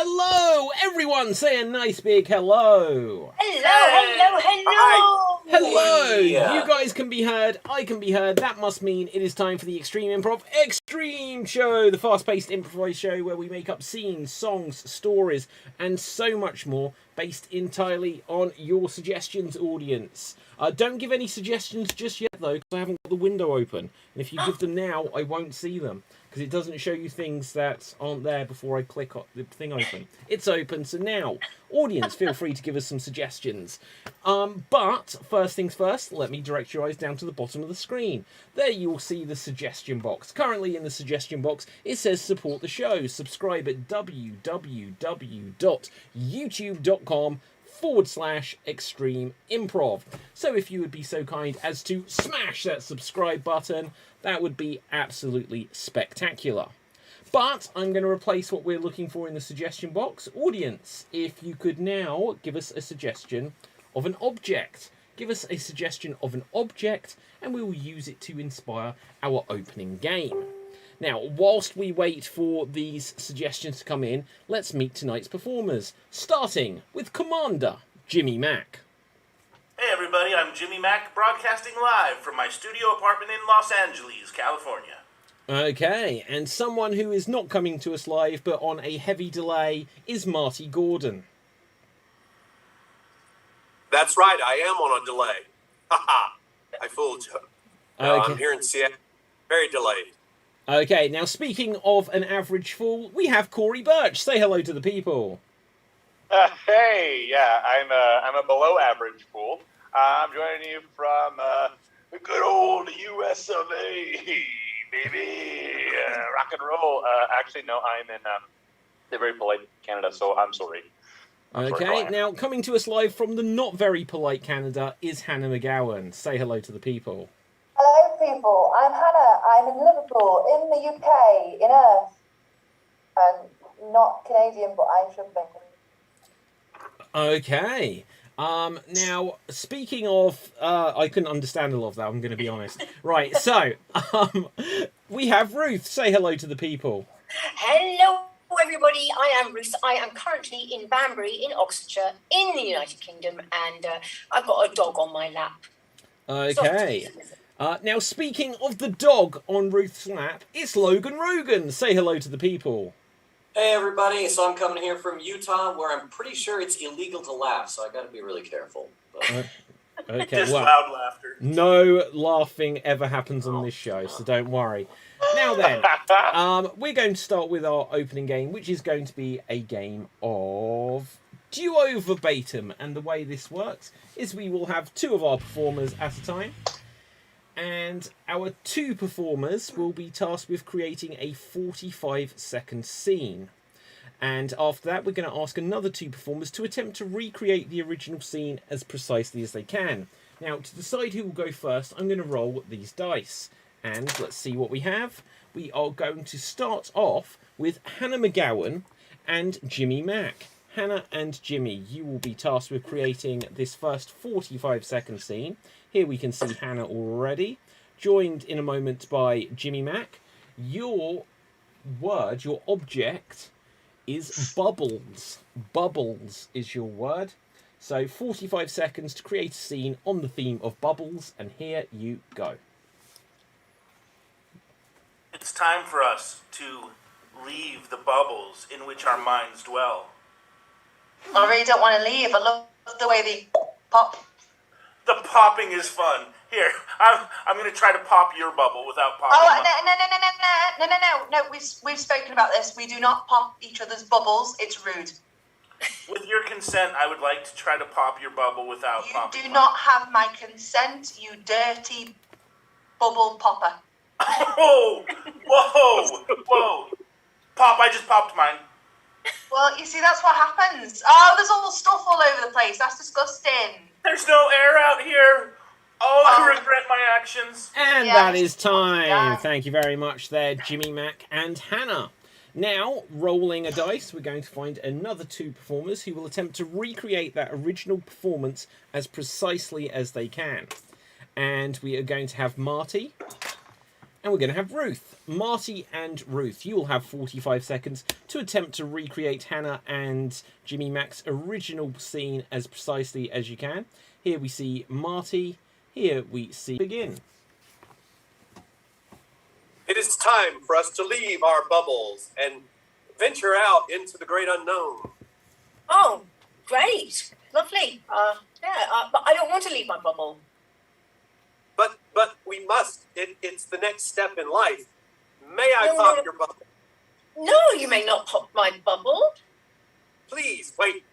Hello, everyone! Say a nice big hello. Hello. Hello! You guys can be heard, I can be heard. That must mean it is time for the Extreme Improv Xstreamed show, the fast-paced improvised show where we make up scenes, songs, stories, and so much more based entirely on your suggestions, audience. Don't give any suggestions just yet, though, because I haven't got the window open. And if you give them now, I won't see them, because it doesn't show you things that aren't there before I click the thing open. It's open, so now, audience, feel free to give us some suggestions. But first things first, let me direct your eyes down to the bottom of the screen. There you'll see the suggestion box. Currently in the suggestion box, it says support the show. Subscribe at www.youtube.com/Extreme Improv. So if you would be so kind as to smash that subscribe button, that would be absolutely spectacular. But I'm going to replace what we're looking for in the suggestion box. Audience, if you could now give us a suggestion of an object. Give us a suggestion of an object and we will use it to inspire our opening game. Now, whilst we wait for these suggestions to come in, let's meet tonight's performers, starting with Commander Jimmy Mack. Hey everybody, I'm Jimmy Mack, broadcasting live from my studio apartment in Los Angeles, California. Okay, and someone who is not coming to us live but on a heavy delay is Marty Gordon. That's right, I am on a delay. Haha, I fooled you. Okay. I'm here in Seattle, very delayed. Okay, now speaking of an average fool, we have Corey Birch. Say hello to the people. Hey, yeah, I'm a below average fool. I'm joining you from the good old US of A, baby, rock and roll. Actually, no, I'm in the very polite Canada, so I'm sorry. Okay, now coming to us live from the not very polite Canada is Hannah McGowan. Say hello to the people. Hello, people. I'm Hannah. I'm in Liverpool, in the UK, in Earth. I'm not Canadian, but I should be. Okay. Now, speaking of... I couldn't understand a lot of that, I'm going to be honest. Right, so, we have Ruth. Say hello to the people. Hello, everybody. I am Ruth. I am currently in Banbury, in Oxfordshire, in the United Kingdom, and I've got a dog on my lap. Okay. Now, speaking of the dog on Ruth's lap, it's Logan Rogan. Say hello to the people. Hey everybody, so I'm coming here from Utah, where I'm pretty sure it's illegal to laugh, so I got to be really careful. Okay, Just well, loud laughter. no laughing ever happens on this show, so don't worry. Now then, we're going to start with our opening game, which is going to be a game of Duo Verbatim, and the way this works is we will have two of our performers at a time. And our two performers will be tasked with creating a 45-second scene. And after that, we're going to ask another two performers to attempt to recreate the original scene as precisely as they can. Now, to decide who will go first, I'm going to roll these dice. And let's see what we have. We are going to start off with Hannah McGowan and Jimmy Mack. Hannah and Jimmy, you will be tasked with creating this first 45-second scene. Here we can see Hannah already, joined in a moment by Jimmy Mack. Your word, your object, is bubbles. Bubbles is your word. So 45 seconds to create a scene on the theme of bubbles, and here you go. It's time for us to leave the bubbles in which our minds dwell. I really don't want to leave. I love the way they pop. The popping is fun. Here, I'm going to try to pop your bubble without popping. Oh, no. We've spoken about this. We do not pop each other's bubbles. It's rude. With your consent, I would like to try to pop your bubble without popping. You do not have my consent, you dirty bubble popper. Whoa! Whoa! Pop, I just popped mine. Well, you see, that's what happens. Oh, there's all stuff all over the place. That's disgusting. There's no air out here. Oh, I regret my actions. And Yes. that is time. Yeah. Thank you very much there, Jimmy Mack and Hannah. Now, rolling a dice, we're going to find another two performers who will attempt to recreate that original performance as precisely as they can. And we are going to have Marty And we're going to have Ruth. Marty and Ruth, you will have 45 seconds to attempt to recreate Hannah and Jimmy Mac's original scene as precisely as you can. Here we see Marty. Here we see begin. It is time for us to leave our bubbles and venture out into the great unknown. Oh, great. Lovely. But I don't want to leave my bubble. But we must. It's the next step in life. May I No, pop no. your bubble? No, you may not pop my bubble. Please, wait.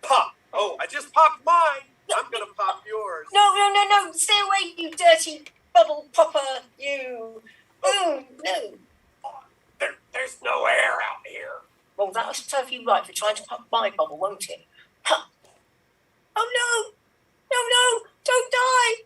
Pop. Oh, I just popped mine. I'm going to pop yours. No. Stay away, you dirty bubble popper. You. Oh, no. There's no air out here. Well, that'll serve you right for trying to pop my bubble, won't it? Huh. Oh, no. No.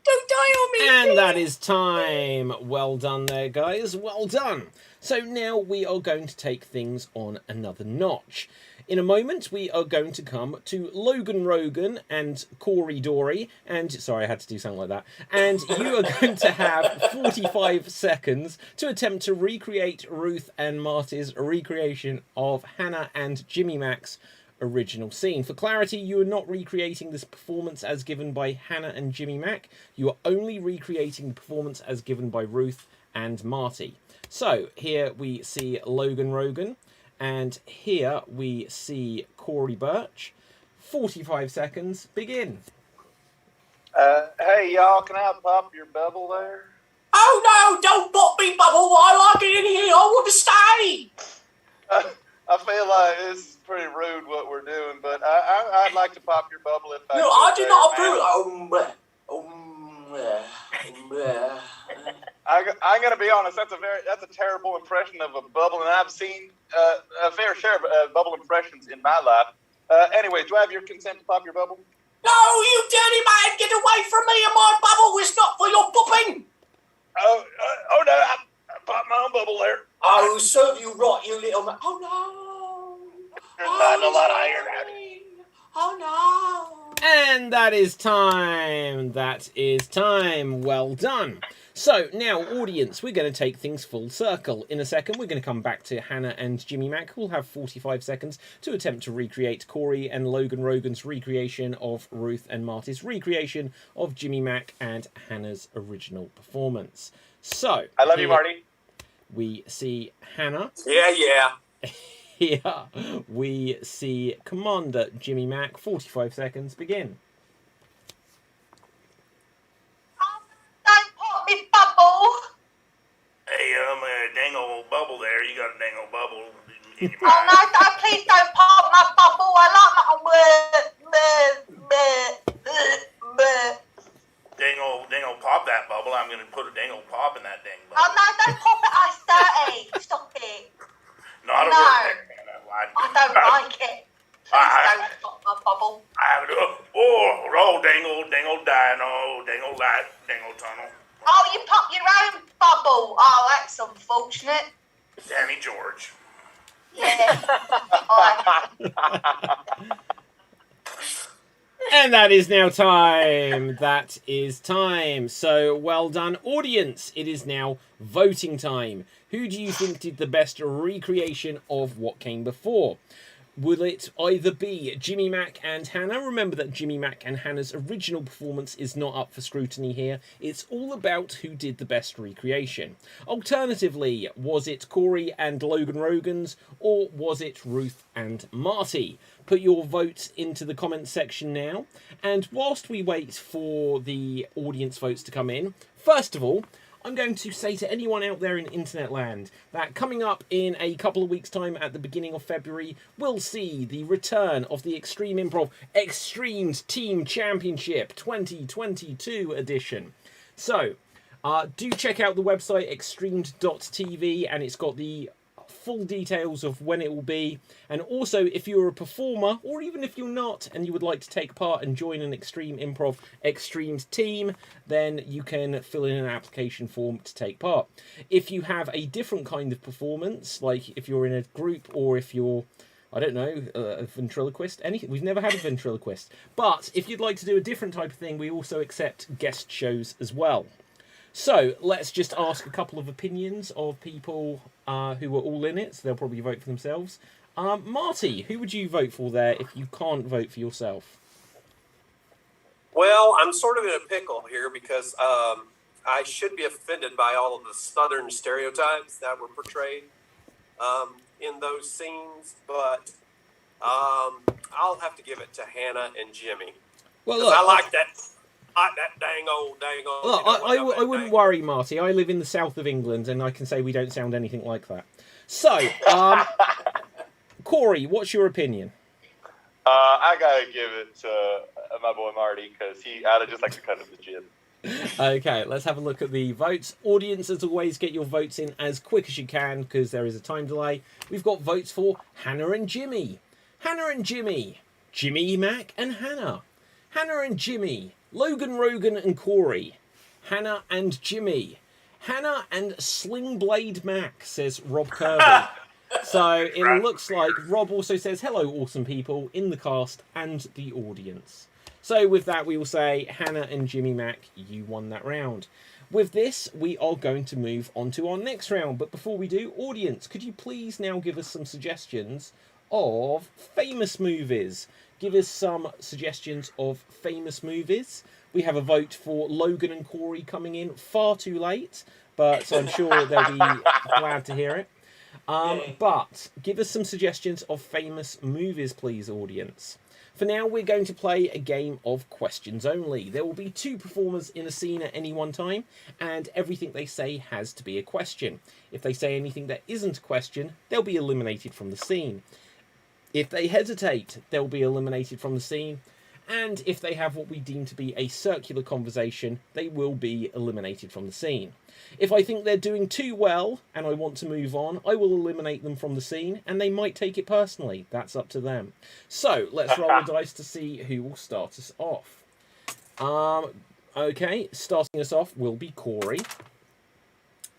Don't die on me. And please. that is time. Well done there, guys. Well done. So now we are going to take things on another notch. In a moment, we are going to come to Logan Rogan and Corey Dory. And, sorry, I had to do something like that. And you are going to have 45 seconds to attempt to recreate Ruth and Marty's recreation of Hannah and Jimmy Mac's original scene. For clarity, you are not recreating this performance as given by Hannah and Jimmy Mac. You are only recreating the performance as given by Ruth and Marty. So, here we see Logan Rogan. And here we see Corey Birch. 45 seconds, begin. Hey, y'all, can I pop your bubble there? Oh no, don't pop me bubble. I like it in here. I want to stay. I feel like this is pretty rude what we're doing, but I'd like to pop your bubble if I No, could I do there, not man. approve. I'm gonna be honest. That's a terrible impression of a bubble, and I've seen a fair share of bubble impressions in my life. Anyway, do I have your consent to pop your bubble? No, you dirty man, get away from me and my bubble. It's not for your popping. Oh no! I popped my own bubble there. Oh, serve you right, you little man. Oh no. There's not a lot of iron out here. Oh no. And that is time. That is time. Well done. So, now, audience, we're going to take things full circle. In a second, we're going to come back to Hannah and Jimmy Mac, who'll have 45 seconds to attempt to recreate Corey and Logan Rogan's recreation of Ruth and Marty's recreation of Jimmy Mac and Hannah's original performance. So, I love you, Marty. We see Hannah. Yeah. Here we see Commander Jimmy Mac. 45 seconds, begin. Don't pop me bubble. Hey, dang old bubble there. You got a dang old bubble in your Oh mind. no, please don't pop my bubble. I like my Dang old pop that bubble. I'm gonna put a dang old pop in that dang Oh bubble. no, don't pop it. I dirty. Stop it. Not a No. word there, man. I don't like it. Please I- don't pop my bubble. I have to. Dang old dino, dang old light, dang old tunnel. Oh, you pop your own bubble. Oh, that's unfortunate. Danny George. Yeah. And that is now time. That is time. So, well done, audience. It is now voting time. Who do you think did the best recreation of what came before? Will it either be Jimmy Mac and Hannah? Remember that Jimmy Mac and Hannah's original performance is not up for scrutiny here. It's all about who did the best recreation. Alternatively, was it Corey and Logan Rogan's, or was it Ruth and Marty? Put your votes into the comments section now. And whilst we wait for the audience votes to come in, first of all, I'm going to say to anyone out there in internet land that coming up in a couple of weeks' time at the beginning of February, we'll see the return of the Extreme Improv Xstreamed Team Championship 2022 edition. So, do check out the website xstreamed.tv, and it's got the full details of when it will be. And also, if you're a performer, or even if you're not, and you would like to take part and join an Extreme Improv Xstreamed team, then you can fill in an application form to take part. If you have a different kind of performance, like if you're in a group, or if you're, I don't know, a ventriloquist, anything. We've never had a ventriloquist. But if you'd like to do a different type of thing, we also accept guest shows as well. So let's just ask a couple of opinions of people who were all in it. So they'll probably vote for themselves. Marty, who would you vote for there if you can't vote for yourself? Well, I'm sort of in a pickle here because I should be offended by all of the Southern stereotypes that were portrayed in those scenes, but I'll have to give it to Hannah and Jimmy. Well, look, I like that dang old. Look, I wouldn't worry, Marty. I live in the south of England, and I can say we don't sound anything like that. So, Corey, what's your opinion? I gotta give it to my boy Marty because I'd just like to cut him the gym. Okay, let's have a look at the votes. Audience, as always, get your votes in as quick as you can because there is a time delay. We've got votes for Hannah and Jimmy. Hannah and Jimmy. Jimmy, Mac, and Hannah. Hannah and Jimmy. Logan, Rogan, and Corey. Hannah and Jimmy. Hannah and Sling Blade Mac, says Rob Kirby. So it looks like Rob also says, hello, awesome people in the cast and the audience. So with that, we will say, Hannah and Jimmy Mac, you won that round. With this, we are going to move on to our next round. But before we do, audience, could you please now give us some suggestions of famous movies? Give us some suggestions of famous movies. We have a vote for Logan and Corey coming in far too late, but so I'm sure they'll be glad to hear it. But give us some suggestions of famous movies, please, audience. For now, we're going to play a game of questions only. There will be 2 performers in a scene at any one time, and everything they say has to be a question. If they say anything that isn't a question, they'll be eliminated from the scene. If they hesitate, they'll be eliminated from the scene. And if they have what we deem to be a circular conversation, they will be eliminated from the scene. If I think they're doing too well and I want to move on, I will eliminate them from the scene, and they might take it personally. That's up to them. So let's roll the dice to see who will start us off. Okay, starting us off will be Corey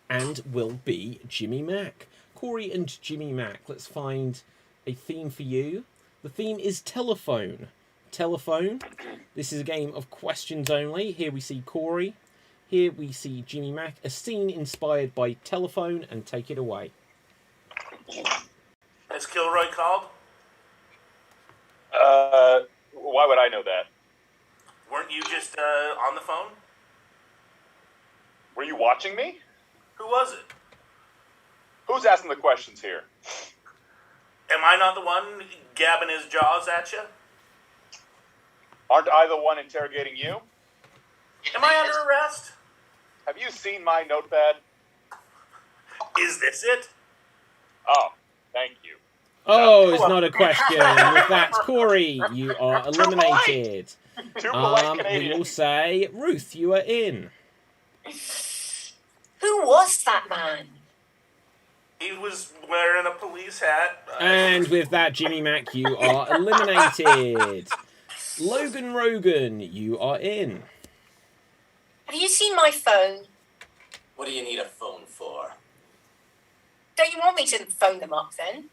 and will be Jimmy Mac. Corey and Jimmy Mac, let's find a theme for you. The theme is telephone. Telephone. This is a game of questions only. Here we see Corey. Here we see Jimmy Mac. A scene inspired by telephone, and take it away. Is Kilroy called? Why would I know that? Weren't you just on the phone? Were you watching me? Who was it? Who's asking the questions here? Am I not the one gabbing his jaws at you? Aren't I the one interrogating you? Am I under arrest? Have you seen my notepad? Is this it? Oh, thank you. Oh, it's not a question. With that, Corey, you are eliminated. Too polite We Canadian. will say, Ruth, you are in. Who was that man? He was wearing a police hat. And with that, Jimmy Mac, you are eliminated. Logan Rogan, you are in. Have you seen my phone? What do you need a phone for? Don't you want me to phone them up then?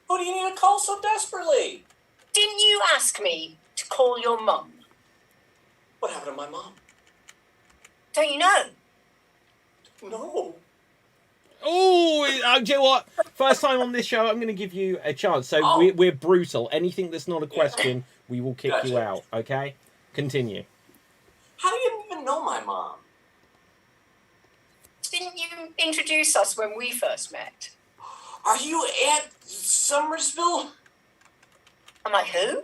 Who do you need to call so desperately? Didn't you ask me to call your mum? What happened to my mom? Don't you know? No. Oh, do you know what? First time on this show, I'm going to give you a chance. So we're brutal. Anything that's not a question, we will kick you out, okay? Continue. How do you even know my mom? Didn't you introduce us when we first met? Are you Aunt Summersville? I'm like, who?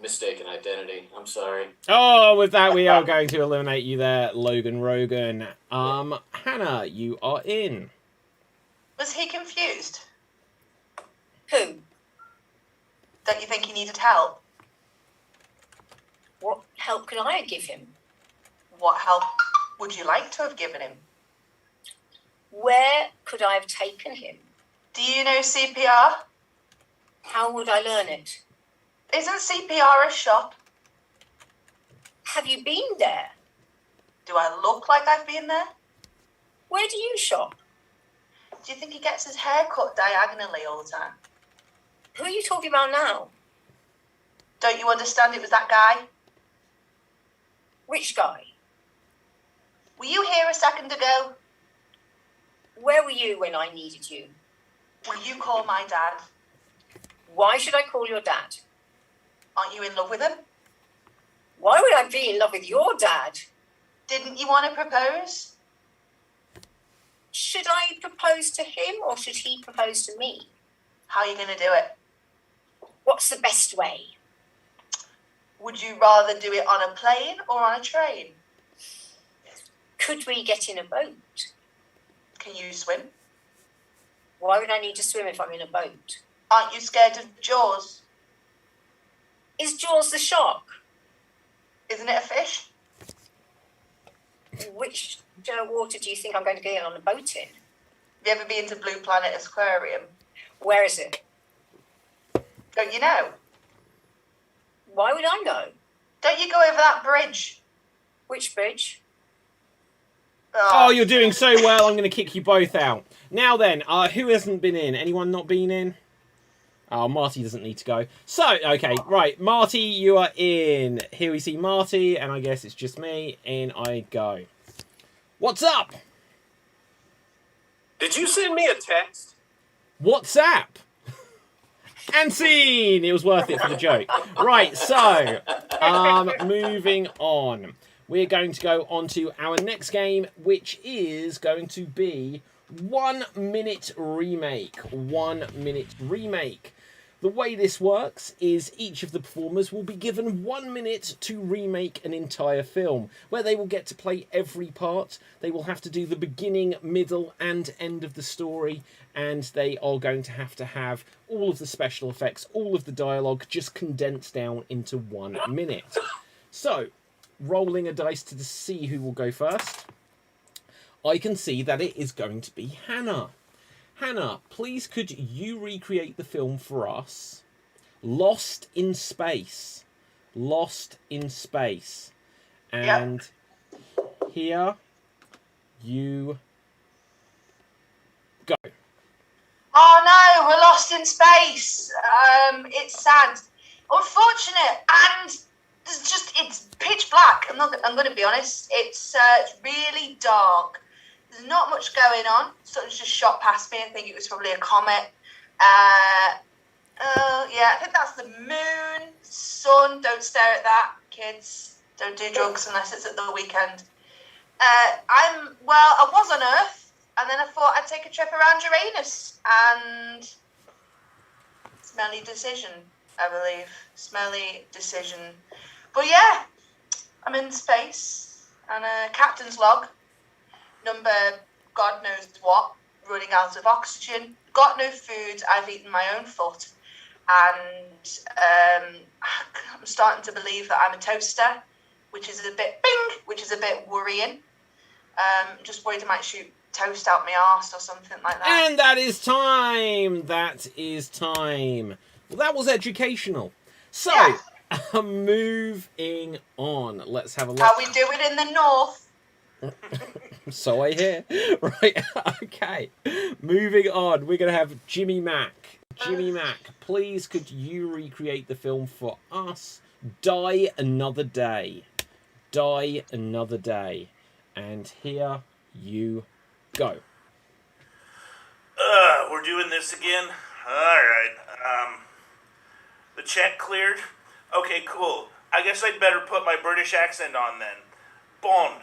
Mistaken identity. I'm sorry. Oh, with that, we are going to eliminate you there, Logan Rogan. Hannah, you are in. Was he confused? Who? Don't you think he needed help? What help could I give him? What help would you like to have given him? Where could I have taken him? Do you know CPR? How would I learn it? Isn't CPR a shop? Have you been there? Do I look like I've been there? Where do you shop? Do you think he gets his hair cut diagonally all the time? Who are you talking about now? Don't you understand it was that guy? Which guy? Were you here a second ago? Where were you when I needed you? Will you call my dad? Why should I call your dad? Aren't you in love with him? Why would I be in love with your dad? Didn't you want to propose? Should I propose to him or should he propose to me? How are you going to do it? What's the best way? Would you rather do it on a plane or on a train? Could we get in a boat? Can you swim? Why would I need to swim if I'm in a boat? Aren't you scared of Jaws? Is Jaws the shark? Isn't it a fish? Which water do you think I'm going to get on a boat in? Have you ever been to Blue Planet Aquarium? Where is it? Don't you know? Why would I know? Don't you go over that bridge? Which bridge? Oh, you're doing so well. I'm going to kick you both out. Now then, who hasn't been in? Anyone not been in? Oh, Marty doesn't need to go. So, okay, right. Marty, you are in. Here we see Marty, and I guess it's just me. In I go. What's up? Did you send me a text? WhatsApp. And scene. It was worth it for the joke. Right, so, moving on. We're going to go on to our next game, which is going to be 1 Minute Remake. 1 Minute Remake. The way this works is each of the performers will be given 1 minute to remake an entire film, where they will get to play every part. They will have to do the beginning, middle, and end of the story, and they are going to have all of the special effects, all of the dialogue, just condensed down into 1 minute. So, rolling a dice to see who will go first, I can see that it is going to be Hannah. Hannah, please could you recreate the film for us? Lost in Space. Lost in Space. And here you go. Oh no, we're lost in space. It's sad. Unfortunate, and it's pitch black. I'm going to be honest. It's really dark. There's not much going on. Something's just shot past me. I think it was probably a comet. Yeah, I think that's the moon. Sun, don't stare at that, kids. Don't do drugs unless it's at the weekend. I was on Earth, and then I thought I'd take a trip around Uranus, and smelly decision, I believe. Smelly decision. But yeah, I'm in space, and a captain's log. Number God knows what, running out of oxygen, got no food, I've eaten my own foot, and I'm starting to believe that I'm a toaster, which is a bit worrying. Just worried I might shoot toast out my arse or something like that. And that is time! That is time. Well, that was educational. So, moving on. Let's have a look. How we do it in the north. So I hear. Right, okay. Moving on, we're going to have Jimmy Mac. Jimmy Mac, please could you recreate the film for us? Die Another Day. Die Another Day. And here you go. We're doing this again? Alright. The check cleared? Okay, cool. I guess I'd better put my British accent on then. Bond.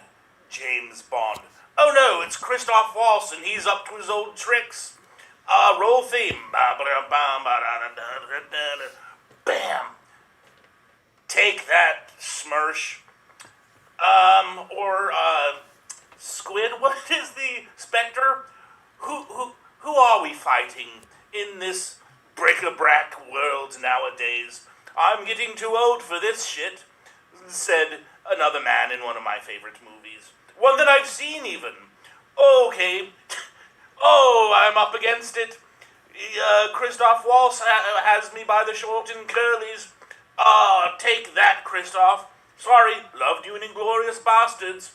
James Bond. Oh no, it's Christoph Waltz and he's up to his old tricks. Roll theme. Bam. Take that, Smirsh. Squid, what is the Spectre? Who are we fighting in this bric-a-brac world nowadays? I'm getting too old for this shit, said another man in one of my favorite movies. One that I've seen, even. Okay. Oh, I'm up against it. Christoph Waltz has me by the short and curlies. Take that, Christoph. Sorry, loved you in Inglourious Bastards.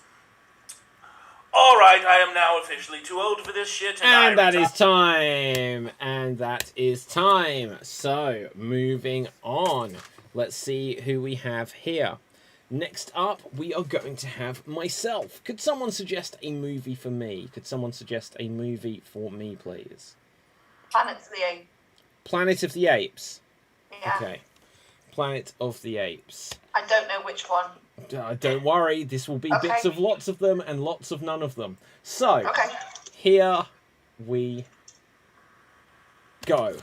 All right, I am now officially too old for this shit. And that is time. And that is time. So, moving on. Let's see who we have here. Next up, we are going to have myself. Could someone suggest a movie for me? Could someone suggest a movie for me, please? Planet of the Apes. Planet of the Apes. Yeah. Okay. Planet of the Apes. I don't know which one. Don't worry, this will be Okay. bits of lots of them and lots of none of them. So, Okay. here we go.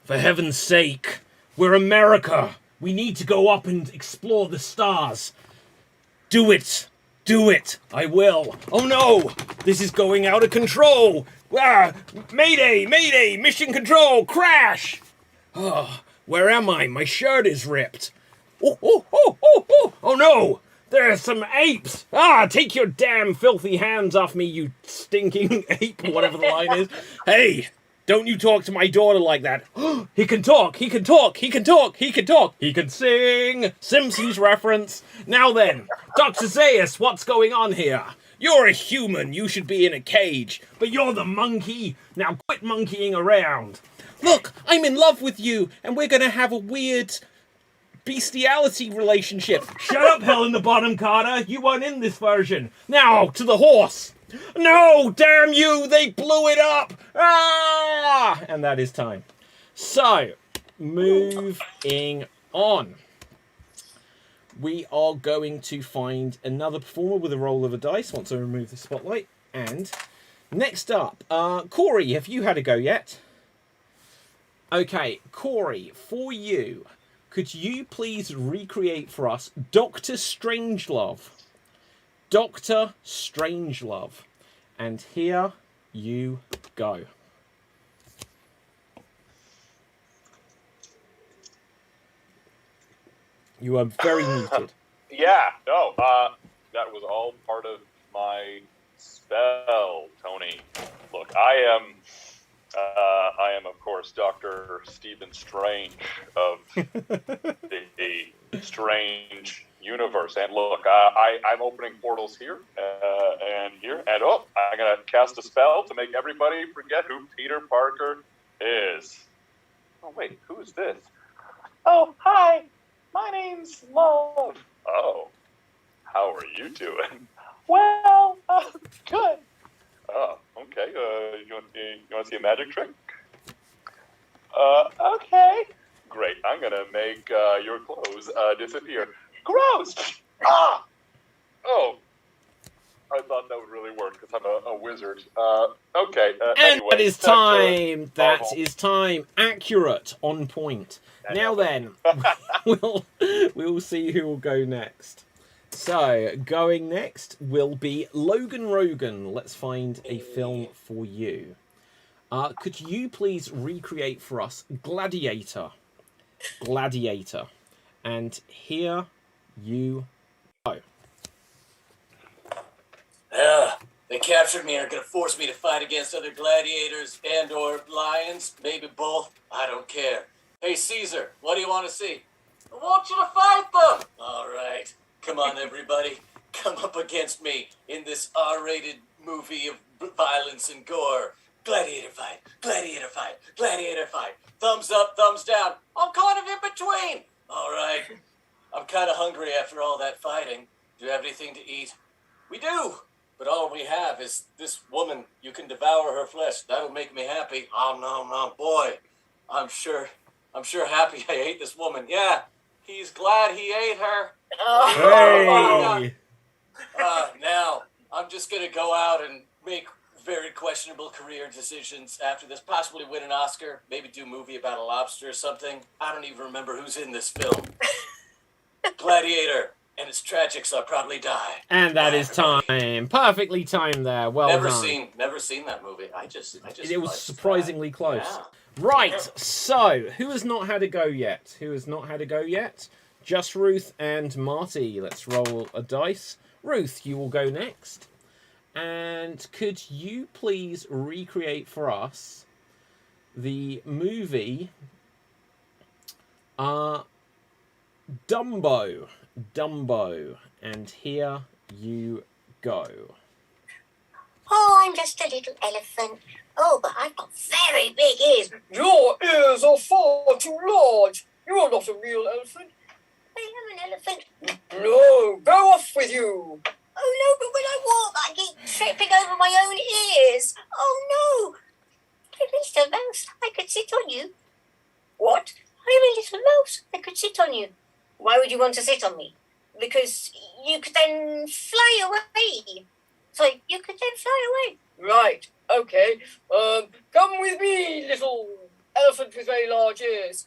For heaven's sake, we're America. We need to go up and explore the stars. Do it. Do it. I will. Oh no, this is going out of control. Ah, mayday, mayday, mission control, crash. Oh, where am I? My shirt is ripped. Oh no! There are some apes! Ah, take your damn filthy hands off me, you stinking ape, whatever the line is. Hey, don't you talk to my daughter like that. He can talk, he can talk, he can talk, he can talk, he can sing! Simpsons reference. Now then, Dr. Zaius, what's going on here? You're a human, you should be in a cage, but you're the monkey. Now quit monkeying around. Look, I'm in love with you, and we're gonna have a weird bestiality relationship. Shut up, Hell in the Bottom, Carter. You weren't in this version. Now, to the horse. No, damn you, they blew it up. Ah! And that is time. So, moving on. We are going to find another performer with a roll of a dice once I remove the spotlight. And next up, Corey, have you had a go yet? Okay, Corey, for you, could you please recreate for us Dr. Strangelove? Dr. Strangelove. And here you go. You are very muted. Yeah, no, that was all part of my spell, Tony. Look, I am, of course, Dr. Stephen Strange of the Strange Universe. And look, I'm opening portals here and here. And I'm going to cast a spell to make everybody forget who Peter Parker is. Oh, wait, who is this? Oh, hi. My name's Love. Oh, how are you doing? Well, good. Oh, okay. You want to see a magic trick? Okay. Great. I'm gonna make your clothes disappear. Gross! Ah! Oh. I thought that would really work because I'm a wizard. Okay. And anyway, that is time. That is time. Accurate. On point. Now then, we'll see who will go next. So, going next will be Logan Rogan. Let's find a film for you. Could you please recreate for us Gladiator? Gladiator. And here you go. They captured me and are going to force me to fight against other gladiators and or lions. Maybe both. I don't care. Hey, Caesar, what do you want to see? I want you to fight them! All right. Come on, everybody. Come up against me in this R-rated movie of violence and gore. Gladiator fight, gladiator fight, gladiator fight. Thumbs up, thumbs down. I'm kind of in between. All right. I'm kind of hungry after all that fighting. Do you have anything to eat? We do. But all we have is this woman. You can devour her flesh. That'll make me happy. Oh, no, boy. I'm sure happy I ate this woman. Yeah, he's glad he ate her. Hey! Now, I'm just going to go out and make very questionable career decisions after this. Possibly win an Oscar. Maybe do a movie about a lobster or something. I don't even remember who's in this film. Gladiator. And it's tragic, so I'll probably die. And that is time. Perfectly timed there. Well never done. Never seen that movie. It was surprisingly close. Yeah. Right, so, who has not had a go yet? Who has not had a go yet? Just Ruth and Marty. Let's roll a dice. Ruth, you will go next. And could you please recreate for us the movie Dumbo. Dumbo. And here you go. Oh, I'm just a little elephant. Oh, but I've got very big ears. Your ears are far too large. You're not a real elephant. I am an elephant. on you. What? I'm a little mouse. I could sit on you. Why would you want to sit on me? Because you could then fly away. So you could then fly away. Right, okay. Come with me, little elephant with very large ears.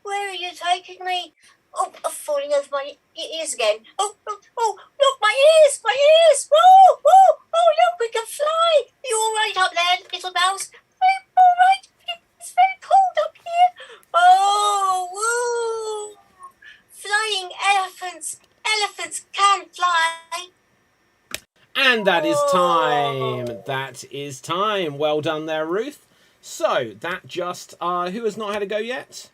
Where are you taking me? Oh, I'm falling over my ears again. Oh, look, my ears, my ears. Whoa, look, we can fly. Are you all right up there, little mouse? I'm all right. It's very cold up here. Oh, woo. Flying elephants. Elephants can fly. And that is time. That is time. Well done there, Ruth. So, that just... who has not had a go yet?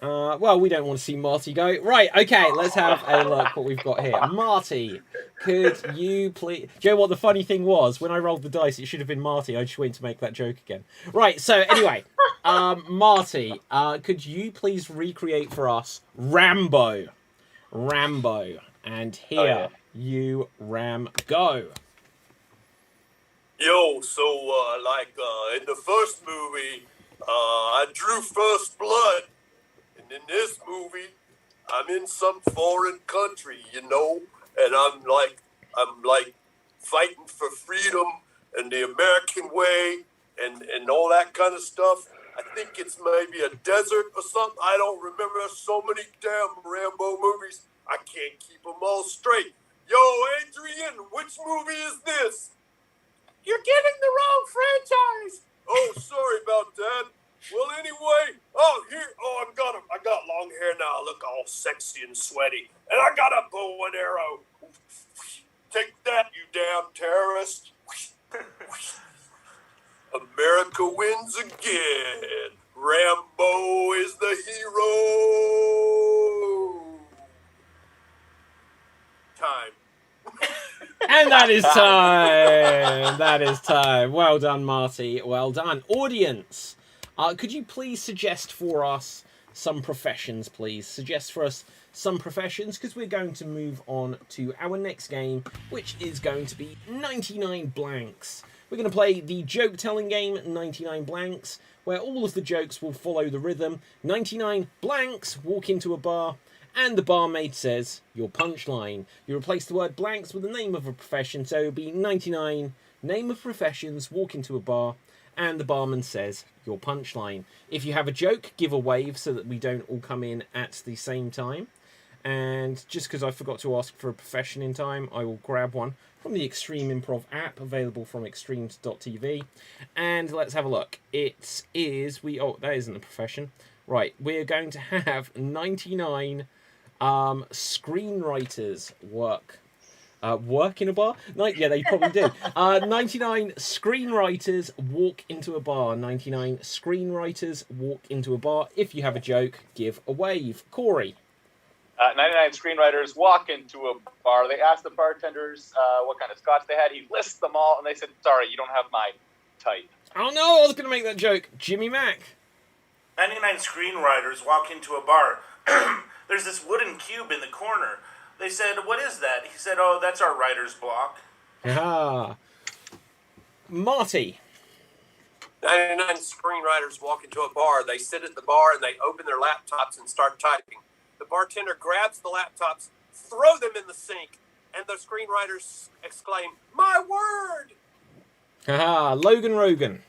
Well, we don't want to see Marty go. Right, okay, let's have a look what we've got here. Marty, could you please... Do you know what the funny thing was? When I rolled the dice, it should have been Marty. I just waited to make that joke again. Right, so anyway, Marty, could you please recreate for us Rambo? Rambo. And here you, Ram, go. Yo, so, in the first movie, I drew first blood. And in this movie, I'm in some foreign country, and I'm fighting for freedom and the American way and all that kind of stuff. I think it's maybe a desert or something. I don't remember. So many damn Rambo movies. I can't keep them all straight. Yo, Adrian, which movie is this? You're giving the wrong franchise. Oh, sorry about that. Well, anyway, I got long hair now. I look all sexy and sweaty. And I got a bow and arrow. Take that, you damn terrorist. America wins again. Rambo is the hero. Time. And that is time. That is time. Well done, Marty. Well done. Audience, could you please suggest for us some professions, please? Suggest for us some professions, because we're going to move on to our next game, which is going to be 99 Blanks. We're going to play the joke-telling game, 99 Blanks, where all of the jokes will follow the rhythm. 99 Blanks walk into a bar, and the barmaid says, your punchline. You replace the word blanks with the name of a profession, so it'll be 99 name of professions, walk into a bar, and the barman says, your punchline. If you have a joke, give a wave so that we don't all come in at the same time. And just because I forgot to ask for a profession in time, I will grab one from the Extreme Improv app, available from extremes.tv. And let's have a look. It is... Oh, that isn't a profession. Right, we're going to have 99 screenwriters work in a bar? Yeah, they probably do. 99 screenwriters walk into a bar. 99 screenwriters walk into a bar. If you have a joke, give a wave. Corey. 99 screenwriters walk into a bar. They ask the bartenders what kind of scotch they had. He lists them all, and they said, sorry, you don't have my type. Oh no, I was going to make that joke. Jimmy Mack. 99 screenwriters walk into a bar. There's this wooden cube in the corner. They said, what is that? He said, oh, that's our writer's block. Ah. Marty. 99 screenwriters walk into a bar. They sit at the bar and they open their laptops and start typing. The bartender grabs the laptops, throw them in the sink, and the screenwriters exclaim, my word! Ah, Logan Rogan.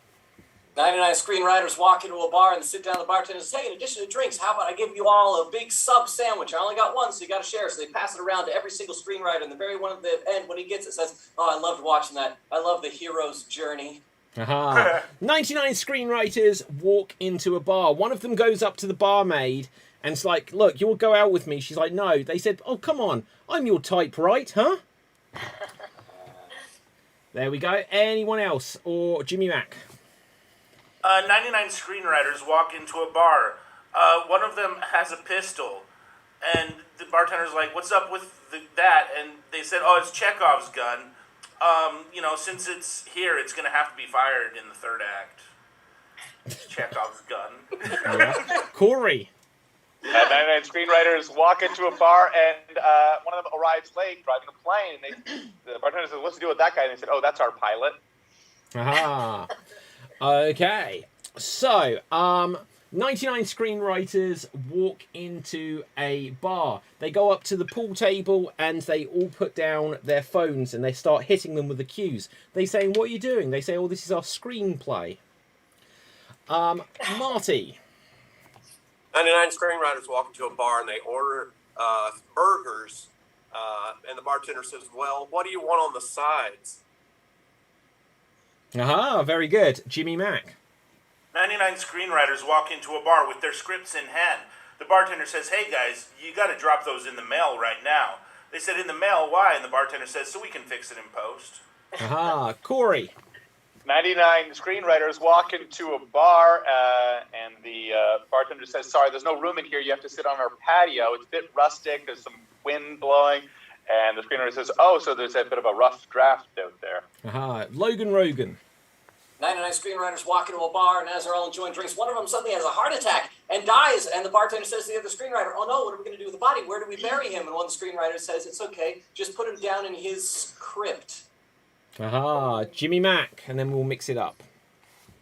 99 screenwriters walk into a bar and sit down. The bartender says, hey, in addition to drinks, how about I give you all a big sub sandwich? I only got one, so you got to share. So they pass it around to every single screenwriter. And the very one at the end, when he gets it, says, oh, I loved watching that. I love the hero's journey. Aha. 99 screenwriters walk into a bar. One of them goes up to the barmaid and it's like, look, you'll go out with me. She's like, no. They said, oh, come on. I'm your type, right? Huh? There we go. Anyone else? Or Jimmy Mack? 99 screenwriters walk into a bar. One of them has a pistol, and the bartender's like, what's up with that? And they said, oh, it's Chekhov's gun. Since it's here, it's going to have to be fired in the third act. It's Chekhov's gun. Yeah. Corey. 99 screenwriters walk into a bar, and one of them arrives late, driving a plane, and the bartender says, what's to do with that guy? And they said, oh, that's our pilot. Aha. Okay. So, 99 screenwriters walk into a bar. They go up to the pool table and they all put down their phones and they start hitting them with the cues. They say, "What are you doing?" They say, "Oh, this is our screenplay." Marty. 99 screenwriters walk into a bar and they order burgers, and the bartender says, "Well, what do you want on the sides?" Aha, very good. Jimmy Mack. 99 screenwriters walk into a bar with their scripts in hand. The bartender says, "Hey guys, you got to drop those in the mail right now." They said, "In the mail? Why?" And the bartender says, "So we can fix it in post." Aha, Corey. 99 screenwriters walk into a bar, and the bartender says, "Sorry, there's no room in here. You have to sit on our patio. It's a bit rustic. There's some wind blowing." And the screenwriter says, "Oh, so there's a bit of a rough draft out there." Aha, Logan Rogan. 99 screenwriters walk into a bar, and as they're all enjoying drinks, one of them suddenly has a heart attack and dies. And the bartender says to the other screenwriter, "Oh no, what are we going to do with the body? Where do we bury him?" And one of the screenwriters says, "It's okay, just put him down in his crypt." Aha, Jimmy Mack, and then we'll mix it up.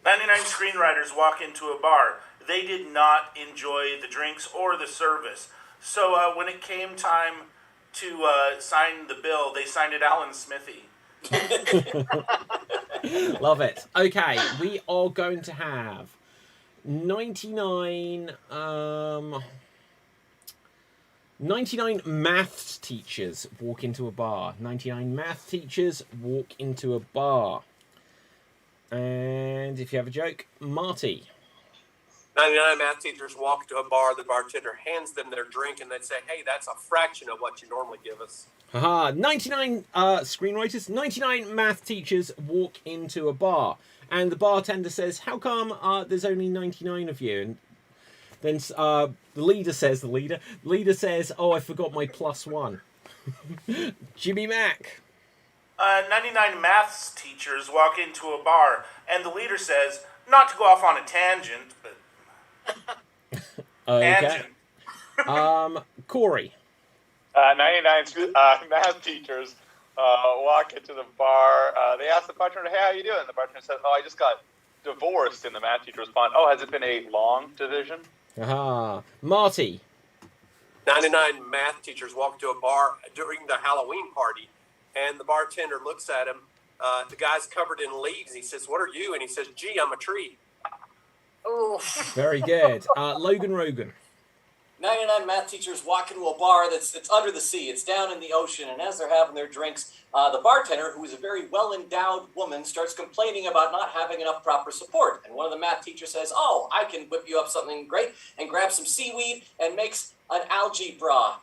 99 screenwriters walk into a bar. They did not enjoy the drinks or the service. So when it came time to sign the bill, they signed it Alan Smithy. Love it. Okay, we are going to have 99 maths teachers walk into a bar. 99 math teachers walk into a bar. And if you have a joke, Marty. 99 math teachers walk to a bar. The bartender hands them their drink, and they say, "Hey, that's a fraction of what you normally give us." Haha, 99 screenwriters, 99 math teachers walk into a bar. And the bartender says, "How come there's only 99 of you?" And then the leader says, "Oh, I forgot my +1. Jimmy Mack. 99 maths teachers walk into a bar, and the leader says, not to go off on a tangent, but... Okay. Corey. 99 math teachers walk into the bar. They ask the bartender, "Hey, how you doing?" The bartender says, "Oh, I just got divorced." And the math teacher responds, "Oh, has it been a long division?" Aha. Marty. 99 math teachers walk to a bar during the Halloween party, and the bartender looks at him. The guy's covered in leaves. He says, "What are you?" And he says, "Gee, I'm a tree." Ooh. Very good. Logan Rogan. 99 math teachers walk into a bar it's under the sea. It's down in the ocean. And as they're having their drinks, the bartender, who is a very well-endowed woman, starts complaining about not having enough proper support. And one of the math teachers says, "Oh, I can whip you up something great," and grabs some seaweed and makes an algae bra.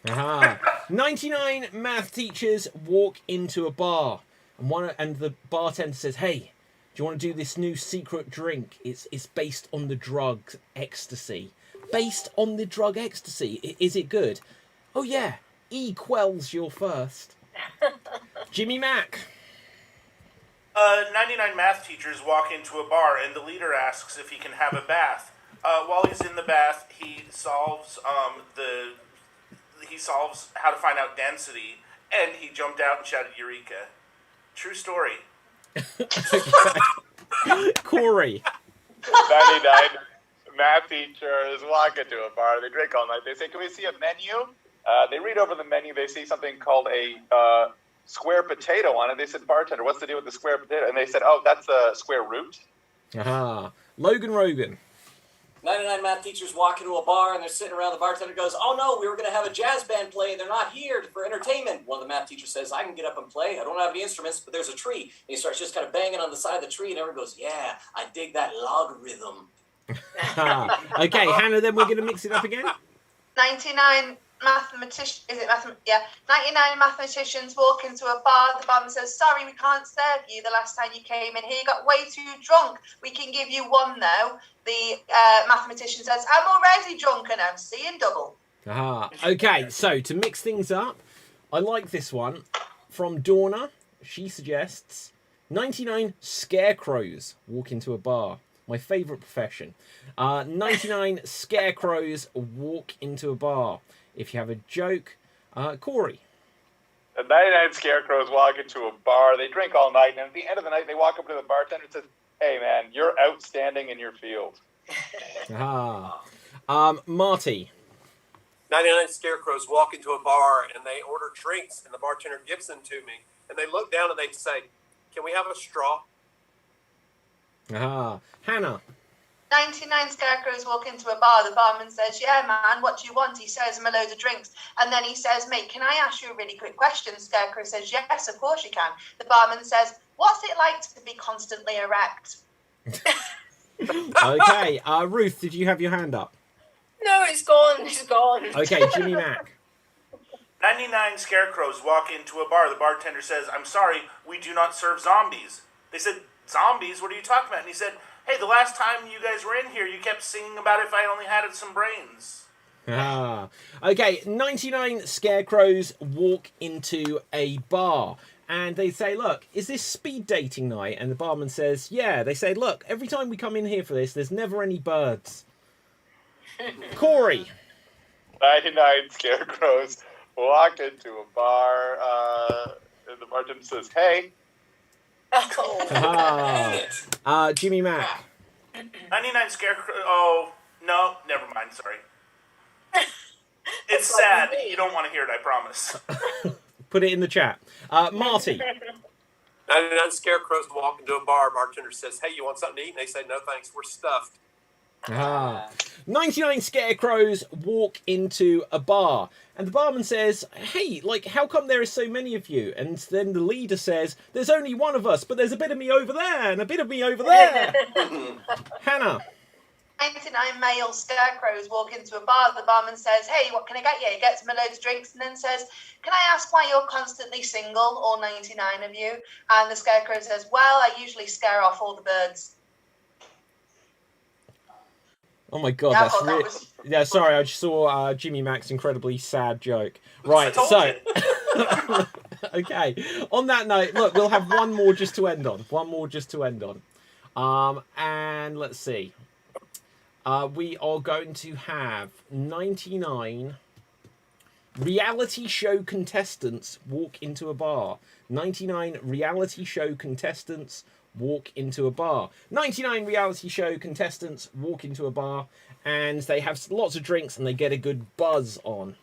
Aha. 99 math teachers walk into a bar. And the bartender says, "Hey, do you want to do this new secret drink? It's based on the drug ecstasy." Based on the drug ecstasy. Is it good? "Oh yeah, E quells your thirst." Jimmy Mack. 99 math teachers walk into a bar, and the leader asks if he can have a bath. While he's in the bath, he solves how to find out density, and he jumped out and shouted "Eureka!" True story. Corey. 99 math teachers walk into a bar. They drink all night. They say, "Can we see a menu?" They read over the menu. They see something called a square potato on it. They said, "Bartender, what's the deal with the square potato?" And they said, "Oh, that's a square root." Aha. Logan Rogan. 99 math teachers walk into a bar, and they're sitting around. The bartender goes, "Oh no, we were going to have a jazz band play. They're not here for entertainment." One of the math teachers says, "I can get up and play. I don't have any instruments, but there's a tree." And he starts just kind of banging on the side of the tree, and everyone goes, "Yeah, I dig that logarithm." Okay, Hannah, then we're going to mix it up again. 99 mathematicians. Is it 99 mathematicians walk into a bar. The barman says, "Sorry, we can't serve you. The last time you came in here, you got way too drunk. We can give you one though." The mathematician says, "I'm already drunk and I'm seeing double." Aha. Okay, so to mix things up, I like this one from Dorna. She suggests 99 scarecrows walk into a bar. My favourite profession. 99 scarecrows walk into a bar. If you have a joke, Corey. 99 scarecrows walk into a bar. They drink all night, and at the end of the night, they walk up to the bartender and says, hey man, you're outstanding in your field. Marty. 99 Scarecrows walk into a bar and they order drinks, and the bartender gives them to me. And they look down and they say, "Can we have a straw?" Hannah. 99 Scarecrows walk into a bar. The barman says, "Yeah, man, what do you want?" He serves him a load of drinks. And then he says, "Mate, can I ask you a really quick question?" Scarecrow says, "Yes, of course you can." The barman says, "What's it like to be constantly erect?" Okay, Ruth, did you have your hand up? No, it's gone. It's gone. Okay, Jimmy Mac. 99 Scarecrows walk into a bar. The bartender says, "I'm sorry, we do not serve zombies." They said, "Zombies? What are you talking about?" And he said, "Hey, the last time you guys were in here, you kept singing about if I only had some brains." Okay, 99 Scarecrows walk into a bar. And they say, "Look, is this speed dating night?" And the barman says, "Yeah." They say, "Look, every time we come in here for this, there's never any birds." Corey. 99 Scarecrows walk into a bar, and the bartender says, "Hey." Jimmy Mac. 99 Scarecrows. Oh, no, never mind, sorry. It's sad. You don't want to hear it, I promise. Put it in the chat. Marty. 99 Scarecrows walk into a bar. Bartender says, "Hey, you want something to eat?" And they say, "No, thanks. We're stuffed." 99 Scarecrows walk into a bar. And the barman says, "Hey, like, how come there are so many of you?" And then the leader says, "There's only one of us, but there's a bit of me over there and a bit of me over there." Hannah. 99 male Scarecrows walk into a bar. The barman says, "Hey, what can I get you?" He gets him a load of drinks and then says, "Can I ask why you're constantly single, all 99 of you?" And the Scarecrow says, "Well, I usually scare off all the birds." Oh my god, Yeah, that's really... Yeah, sorry, I just saw Jimmy Mac's incredibly sad joke. Right, so... Okay, on that note, look, we'll have one more just to end on. And let's see. We are going to have 99 reality show contestants walk into a bar. 99 reality show contestants walk into a bar. 99 reality show contestants walk into a bar, and they have lots of drinks and they get a good buzz on.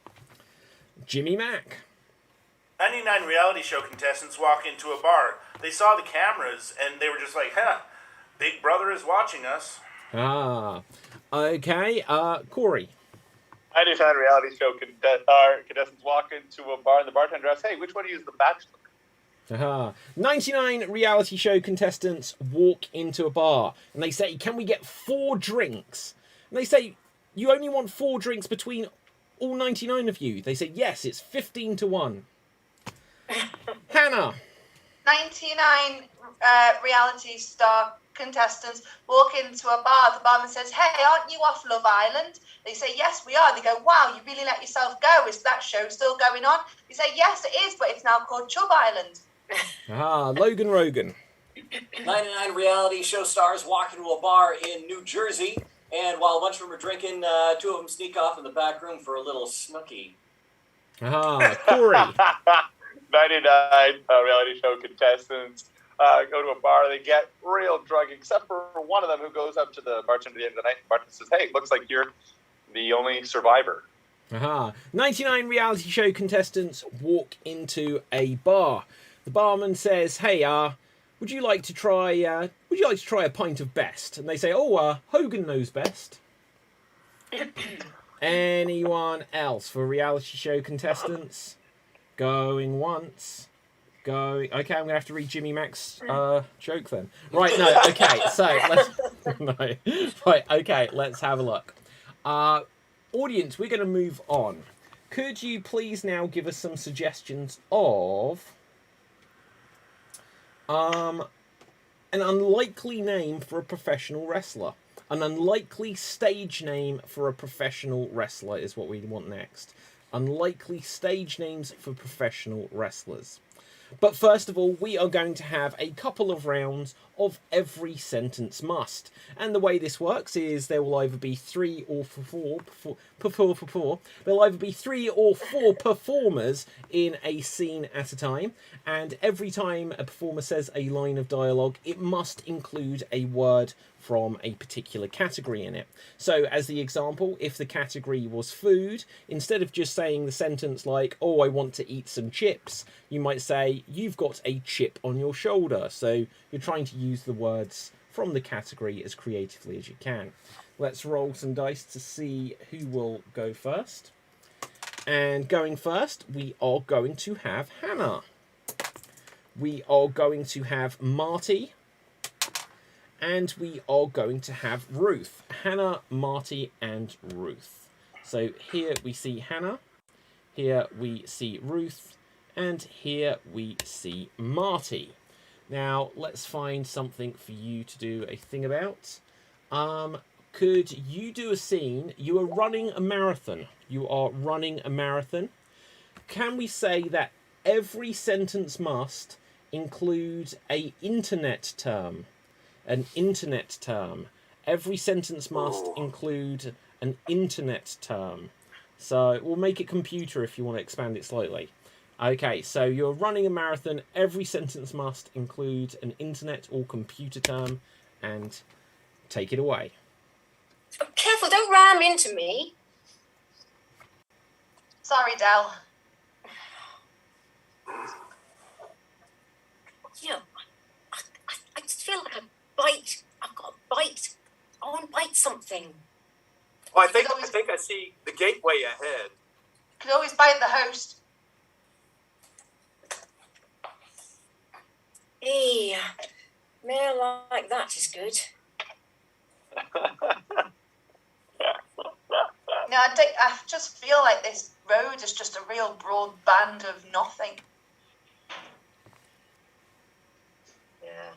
Jimmy Mac. 99 reality show contestants walk into a bar. They saw the cameras and they were just like, Big Brother is watching us. Okay, Corey. 99 reality show contestants walk into a bar and the bartender asks, "Hey, which one of you is the bachelor?" 99 reality show contestants walk into a bar and they say, "Can we get 4 drinks?" And they say, "You only want 4 drinks between all 99 of you." They say, "Yes, it's 15-1. Hannah. 99 reality star contestants walk into a bar. The barman says, "Hey, aren't you off Love Island?" They say, "Yes, we are." They go, "Wow, you really let yourself go. Is that show still going on?" They say, "Yes, it is, but it's now called Chub Island." Logan Rogan. 99 reality show stars walk into a bar in New Jersey, and while a bunch of them are drinking, 2 of them sneak off in the back room for a little snooky. Corey. 99 reality show contestants go to a bar. They get real drunk, except for one of them who goes up to the bartender at the end of the night. The bartender says, "Hey, looks like you're the only survivor." 99 reality show contestants walk into a bar. The barman says, "Hey, would you like to try a pint of best?" And they say, "Oh, Hogan knows best." Anyone else for reality show contestants? Going once. Okay, I'm going to have to read Jimmy Mac's joke then. Right, no, okay, so let's... No. Right, okay, let's have a look. Audience, we're going to move on. Could you please now give us some suggestions of an unlikely name for a professional wrestler? An unlikely stage name for a professional wrestler is what we want next. Unlikely stage names for professional wrestlers. But first of all, we are going to have a couple of rounds of every sentence must. And the way this works is there will either be 3 or 4. There'll either be 3 or 4 performers in a scene at a time. And every time a performer says a line of dialogue, it must include a word from a particular category in it. So as the example, if the category was food, instead of just saying the sentence like, oh, I want to eat some chips, you might say, you've got a chip on your shoulder. So you're trying to use the words from the category as creatively as you can. Let's roll some dice to see who will go first. And going first, we are going to have Hannah. We are going to have Marty. And we are going to have Ruth. Hannah, Marty, and Ruth. So here we see Hannah. Here we see Ruth. And here we see Marty. Now, let's find something for you to do a thing about. Could you do a scene? You are running a marathon. You are running a marathon. Can we say that every sentence must include an internet term? An internet term. Every sentence must include an internet term. So we'll make it computer if you want to expand it slightly. Okay, so you're running a marathon. Every sentence must include an internet or computer term. And take it away. Oh, careful, don't ram into me. Sorry, Del. You know, I just feel like I've got a bite. I want to bite something. Well, I think I see the gateway ahead. Could always bite the host. Hey, mail like that is good. No, I just feel like this road is just a real broad band of nothing. Yeah.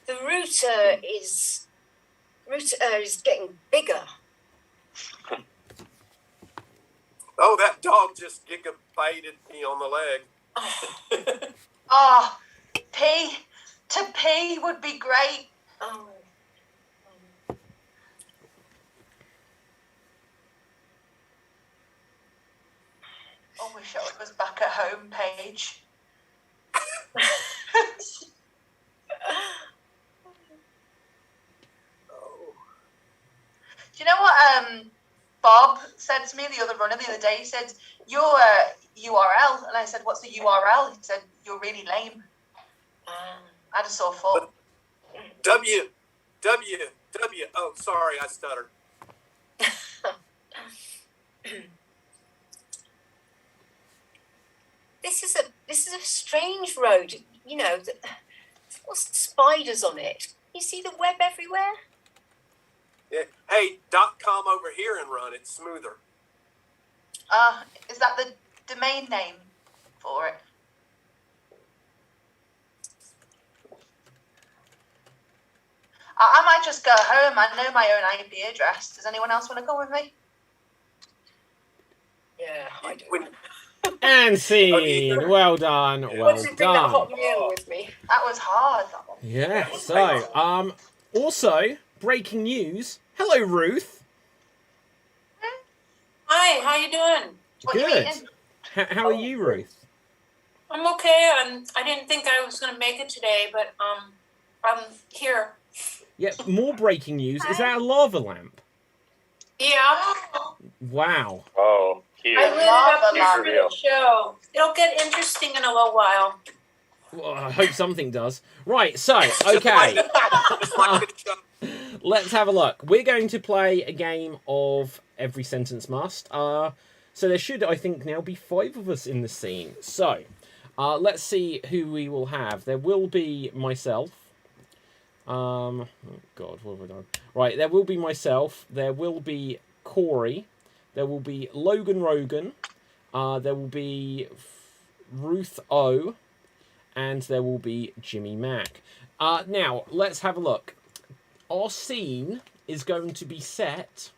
The router is getting bigger. Oh, that dog just gigabited me on the leg. Oh, pee. To pee would be great. Oh. I wish I was back at home, Paige. Do you know what Bob said to me the other day? He said, your URL. And I said, what's the URL? He said, you're really lame. I just saw full. W. Oh, sorry, I stuttered. This is a strange road. You know, there's lots of spiders on it. You see the web everywhere? Yeah. Hey, .com over here and run it smoother. Is that the domain name for it? I might just go home. I know my own IP address. Does anyone else want to come with me? Yeah, I do. And scene. Well done. Well Bring that hot done. meal with me. That was hard. That one. Yeah. So, also breaking news. Hello, Ruth. Hi, how you doing? What you Good. eating? How are you, Ruth? I'm okay. I didn't think I was gonna make it today, but I'm here. Yeah. More breaking news. Is that a lava lamp? Yeah. Wow. Oh, cute. I lit it up Huge for reveal. the show. It'll get interesting in a little while. Well, I hope something does. Right. So, okay. Let's have a look. We're going to play a game of Every Sentence Must. So there should, I think, now be 5 of us in the scene. So, let's see who we will have. There will be myself. Oh, God, what have I done? Right, there will be myself. There will be Corey. There will be Logan Rogan. There will be Ruth O. And there will be Jimmy Mack. Now, let's have a look. Our scene is going to be set.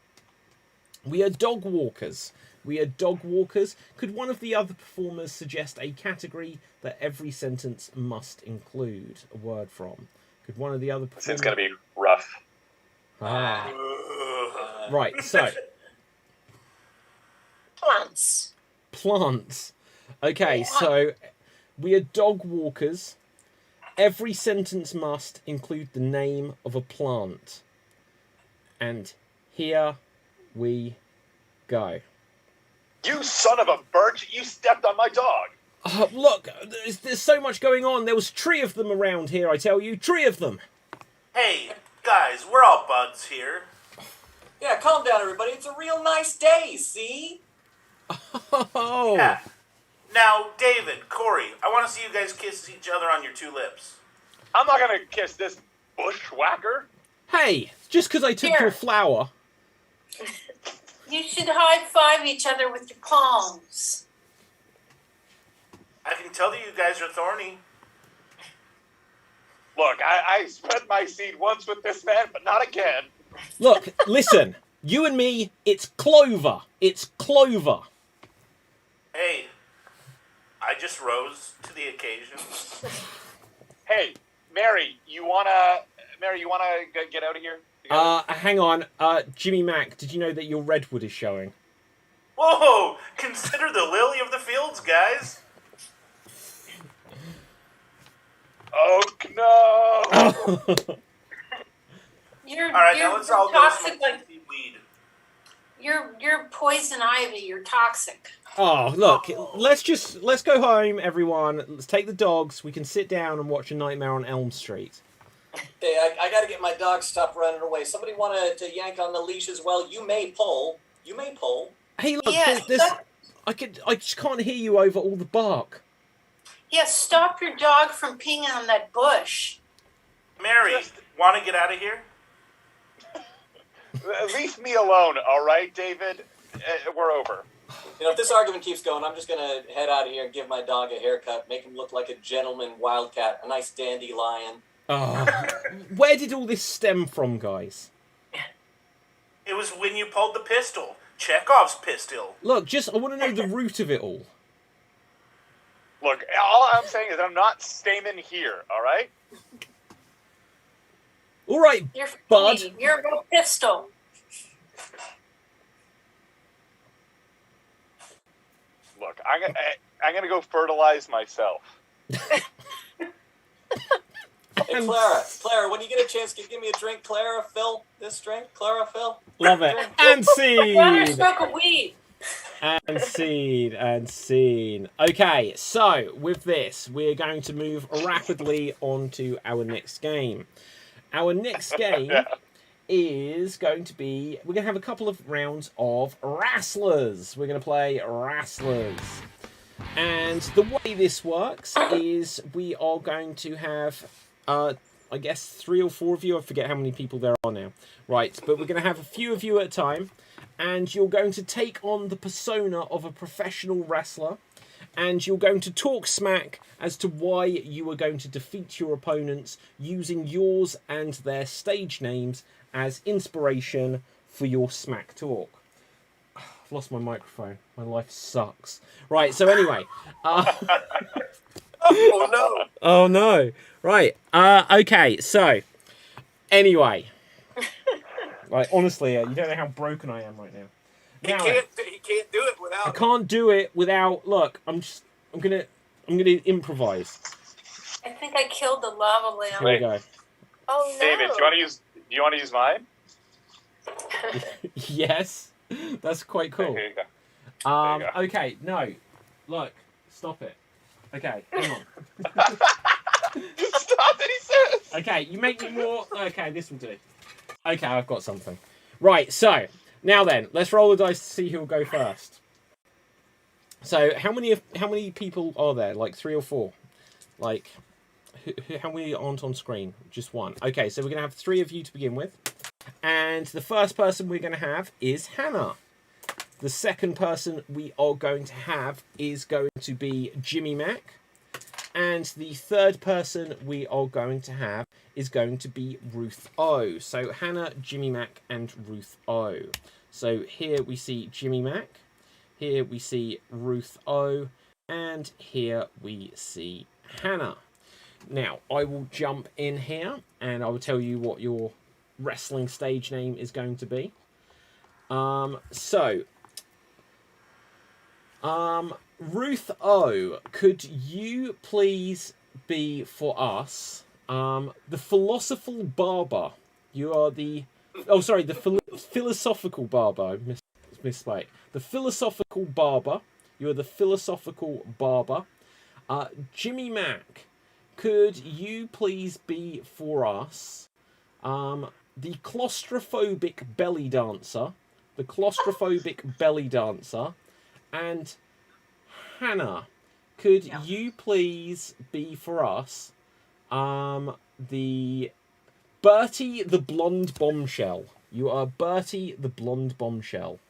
We are dog walkers. We are dog walkers. Could one of the other performers suggest a category that every sentence must include a word from? Could one of the other performers... This is going to be rough. Ah. Right, so... Plants. Plants. Okay, so we are dog walkers. Every sentence must include the name of a plant. And here we go. You son of a birch! You stepped on my dog! Look, there's so much going on. There was 3 of them around here, I tell you. 3 of them. Hey, guys, we're all buds here. Yeah, calm down, everybody. It's a real nice day, see? Oh. Yeah. Now, David, Corey, I want to see you guys kiss each other on your 2 lips. I'm not going to kiss this bushwhacker. Hey, just because I took your flower. You should high-five each other with your palms. I can tell that you guys are thorny. Look, I spread my seed once with this man, but not again. Look, listen. You and me, it's Clover. It's Clover. Hey, I just rose to the occasion. Hey, Mary, you wanna get out of here? Hang on. Jimmy Mac, did you know that your redwood is showing? Whoa! Consider the lily of the fields, guys. Oh no! You're, all right, you're now let's all go toxic smoke like weed. you're poison ivy. You're toxic. Oh, look, let's go home, everyone. Let's take the dogs. We can sit down and watch A Nightmare on Elm Street. Hey, I got to get my dog to stop running away. Somebody want to yank on the leash as well? You may pull. You may pull. Hey, look, Yeah, I just can't hear you over all the bark. Yeah, stop your dog from peeing on that bush. Mary, want to get out of here? Leave me alone, all right, David? We're over. You know, if this argument keeps going, I'm just going to head out of here and give my dog a haircut, make him look like a gentleman wildcat, a nice dandelion. Oh, where did all this stem from, guys? It was when you pulled the pistol. Chekhov's pistol. Look, I want to know the root of it all. Look, all I'm saying is I'm not staying here, all right? All right, You're bud. funny. You're a pistol. Look, I'm gonna go fertilize myself. Hey, Clara, when you get a chance, can you give me a drink, Clara, Phil? This drink, Clara, Phil? Love it. And Rather scene. smoke a weed. And scene. And scene. Okay, so with this, we're going to move rapidly on to our next game. Our next game is going to be... We're going to have a couple of rounds of Wrestlers. We're going to play Wrestlers. And the way this works is we are going to have... I guess 3 or 4 of you. I forget how many people there are now. Right, but we're going to have a few of you at a time. And you're going to take on the persona of a professional wrestler. And you're going to talk smack as to why you are going to defeat your opponents using yours and their stage names as inspiration for your smack talk. I've lost my microphone. My life sucks. Right, so anyway. Oh no! Oh no. Right. Okay, so anyway. Like honestly, you don't know how broken I am right now. He can't do it without. I can't do it without. Look, I'm gonna improvise. I think I killed the lava lamp. Here we go. Oh no. David, do you want to use mine? Yes, that's quite cool. Here you go. There you go. Okay, no, look, stop it. Okay, hang on. Stop it, he says. Okay, you make me more. Okay, this will do. Okay, I've got something. Right, so now then, let's roll the dice to see who will go first. So, how many people are there? Like 3 or 4? Like, how many aren't on screen? Just 1. Okay, so we're gonna have 3 of you to begin with, and the first person we're gonna have is Hannah. The second person we are going to have is going to be Jimmy Mac. And the third person we are going to have is going to be Ruth O. So Hannah, Jimmy Mac, and Ruth O. So here we see Jimmy Mac. Here we see Ruth O. And here we see Hannah. Now, I will jump in here and I will tell you what your wrestling stage name is going to be. Ruth O, could you please be for us the philosophical barber? You are the... Oh, sorry, the philosophical barber. I misspoke. The philosophical barber. You are the philosophical barber. Jimmy Mac, could you please be for us the claustrophobic belly dancer? The claustrophobic belly dancer. And Hannah, could you please be for us the Bertie the blonde bombshell? You are Bertie the blonde bombshell.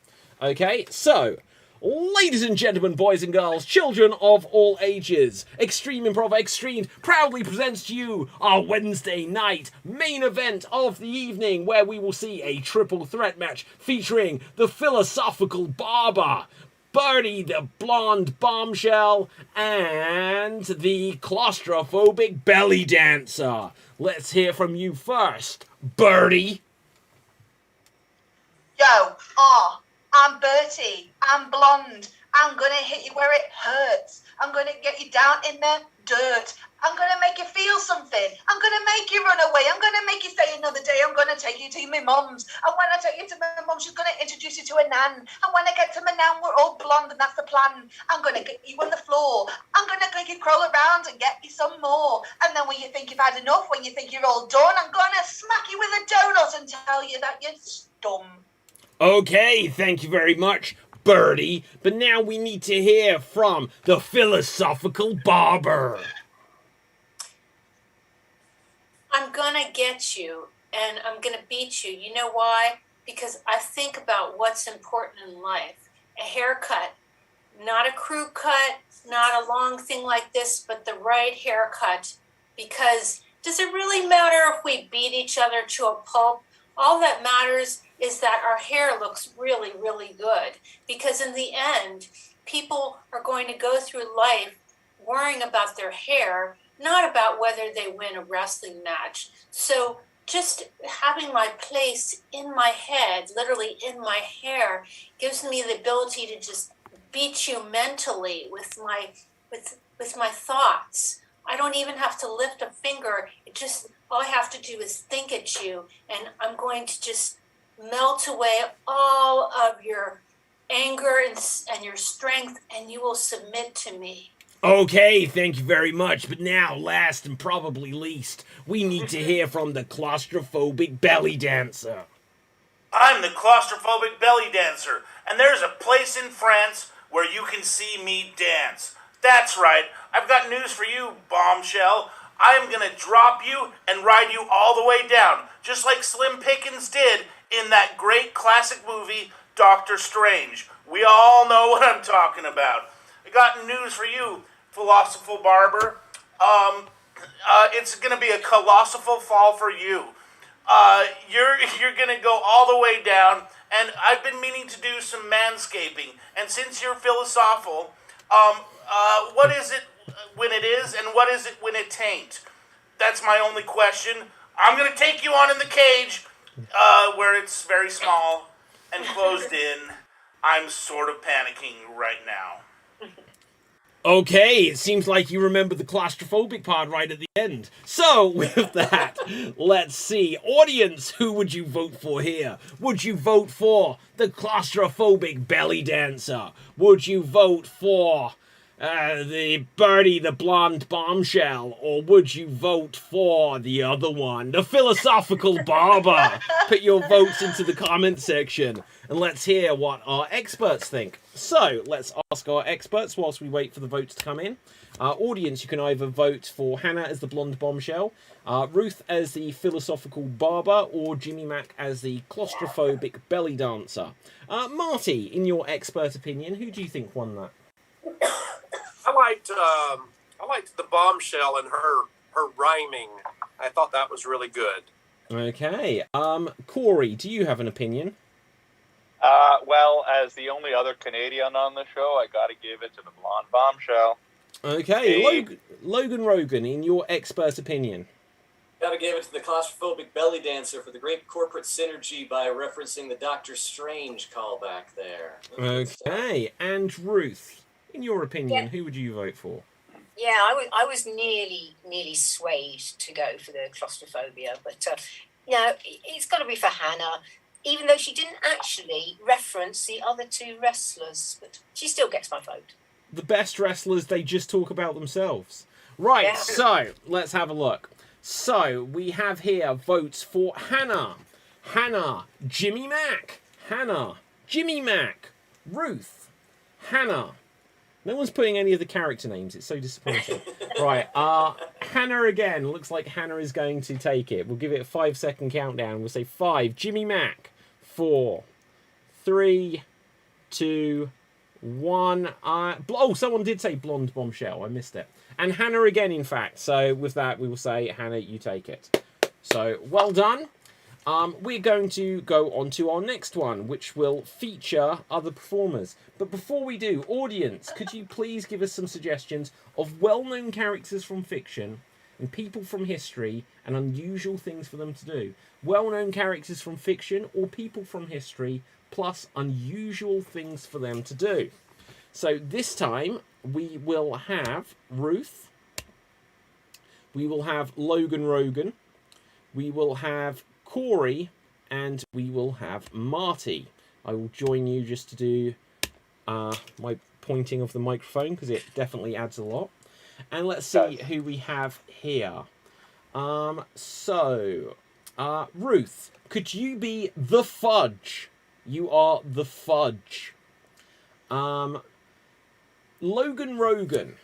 Okay, so... Ladies and gentlemen, boys and girls, children of all ages, Extreme Improv Xstreamed proudly presents to you our Wednesday night main event of the evening, where we will see a triple threat match featuring the philosophical barber, Bertie the blonde bombshell, and the claustrophobic belly dancer. Let's hear from you first, Bertie. Yo, I'm Bertie. I'm blonde. I'm going to hit you where it hurts. I'm going to get you down in the dirt. I'm going to make you feel something. I'm going to make you run away. I'm going to make you stay another day. I'm going to take you to my mum's. And when I take you to my mum, she's going to introduce you to a nan. And when I get to my nan, we're all blonde, and that's the plan. I'm going to get you on the floor. I'm going to make you crawl around and get you some more. And then when you think you've had enough, when you think you're all done, I'm going to smack you with a donut and tell you that you're dumb. Okay, thank you very much, Bertie. But now we need to hear from the philosophical barber. I'm gonna get you, and I'm gonna beat you. You know why? Because I think about what's important in life. A haircut, not a crew cut, not a long thing like this, but the right haircut. Because does it really matter if we beat each other to a pulp? All that matters is that our hair looks really, really good. Because in the end, people are going to go through life worrying about their hair, not about whether they win a wrestling match. So just having my place in my head, literally in my hair, gives me the ability to just beat you mentally with my thoughts. I don't even have to lift a finger. All I have to do is think at you, and I'm going to just melt away all of your anger and your strength, and you will submit to me. Okay, thank you very much. But now, last and probably least, we need to hear from the claustrophobic belly dancer. I'm the claustrophobic belly dancer, and there's a place in France where you can see me dance. That's right, I've got news for you, bombshell. I'm gonna drop you and ride you all the way down, just like Slim Pickens did in that great classic movie, Doctor Strange. We all know what I'm talking about. I got news for you, philosophical barber. It's gonna be a colossal fall for you. You're gonna go all the way down, and I've been meaning to do some manscaping. And since you're philosophical, what is it when it is, and what is it when it tain't? That's my only question. I'm gonna take you on in the cage, where it's very small and closed in. I'm sort of panicking right now. Okay, it seems like you remember the claustrophobic part right at the end. So, with that, let's see. Audience, who would you vote for here? Would you vote for the claustrophobic belly dancer? Would you vote for the Bertie the blonde bombshell? Or would you vote for the other one, the philosophical barber? Put your votes into the comment section and let's hear what our experts think. So, let's ask our experts whilst we wait for the votes to come in. Audience, you can either vote for Hannah as the blonde bombshell, Ruth as the philosophical barber, or Jimmy Mac as the claustrophobic belly dancer. Marty, in your expert opinion, who do you think won that? I liked the bombshell and her rhyming. I thought that was really good. Okay. Corey, do you have an opinion? Well, as the only other Canadian on the show, I got to give it to the blonde bombshell. Okay, Hey. Logan Rogan, in your expert opinion. Gotta give it to the claustrophobic belly dancer for the great corporate synergy by referencing the Doctor Strange callback there. Okay, and Ruth, in your opinion, who would you vote for? Yeah, I was nearly swayed to go for the claustrophobia, but it's got to be for Hannah, even though she didn't actually reference the other two wrestlers, but she still gets my vote. The best wrestlers, they just talk about themselves. Right, Yeah. So let's have a look. So we have here votes for Hannah, Jimmy Mac, Jimmy Mac, Ruth, Hannah. No one's putting any of the character names. It's so disappointing. Right, Hannah again. Looks like Hannah is going to take it. We'll give it a 5-second countdown. We'll say 5. Jimmy Mac. 4, 3, 2, 1. Oh, someone did say blonde bombshell. I missed it. And Hannah again, in fact. So with that, we will say, Hannah, you take it. So well done. We're going to go on to our next one, which will feature other performers. But before we do, audience, could you please give us some suggestions of well-known characters from fiction and people from history and unusual things for them to do? Well-known characters from fiction or people from history plus unusual things for them to do. So this time we will have Ruth. We will have Logan Rogan. We will have Corey, and we will have Marty. I will join you just to do my pointing of the microphone because it definitely adds a lot. And let's see who we have here. Ruth, could you be the Fudge? You are the Fudge. Logan Rogan,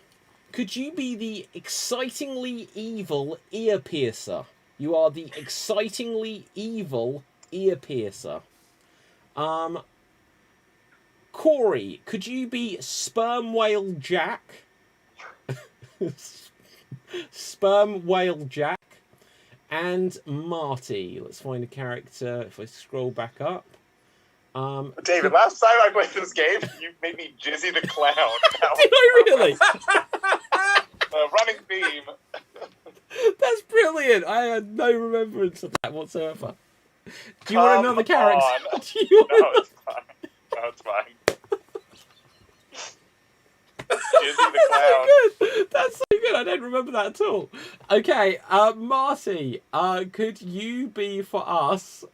could you be the excitingly evil ear piercer? You are the excitingly evil ear piercer. Corey, could you be Sperm Whale Jack? Sperm Whale Jack. And Marty. Let's find a character. If I scroll back up. David, last time I played this game, you made me Jizzy the Clown. Did I really? Running theme. That's brilliant. I had no remembrance of that whatsoever. Do you want another character? It's fine. No, it's fine. Jizzy the Clown. Good. That's so good. I don't remember that at all. Okay, Marty, could you be for us?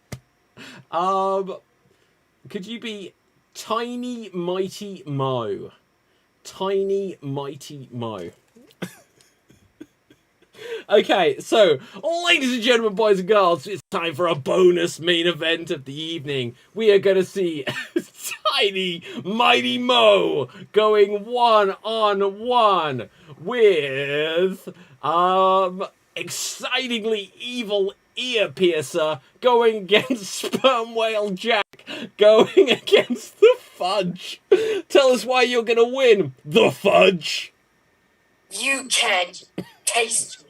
Could you be Tiny Mighty Mo? Tiny Mighty Mo. Okay, so, ladies and gentlemen, boys and girls, it's time for a bonus main event of the evening. We are going to see Tiny Mighty Mo going 1-on-1 with excitingly evil ear piercer going against Sperm Whale Jack going against the Fudge. Tell us why you're going to win, the Fudge. You can't taste me.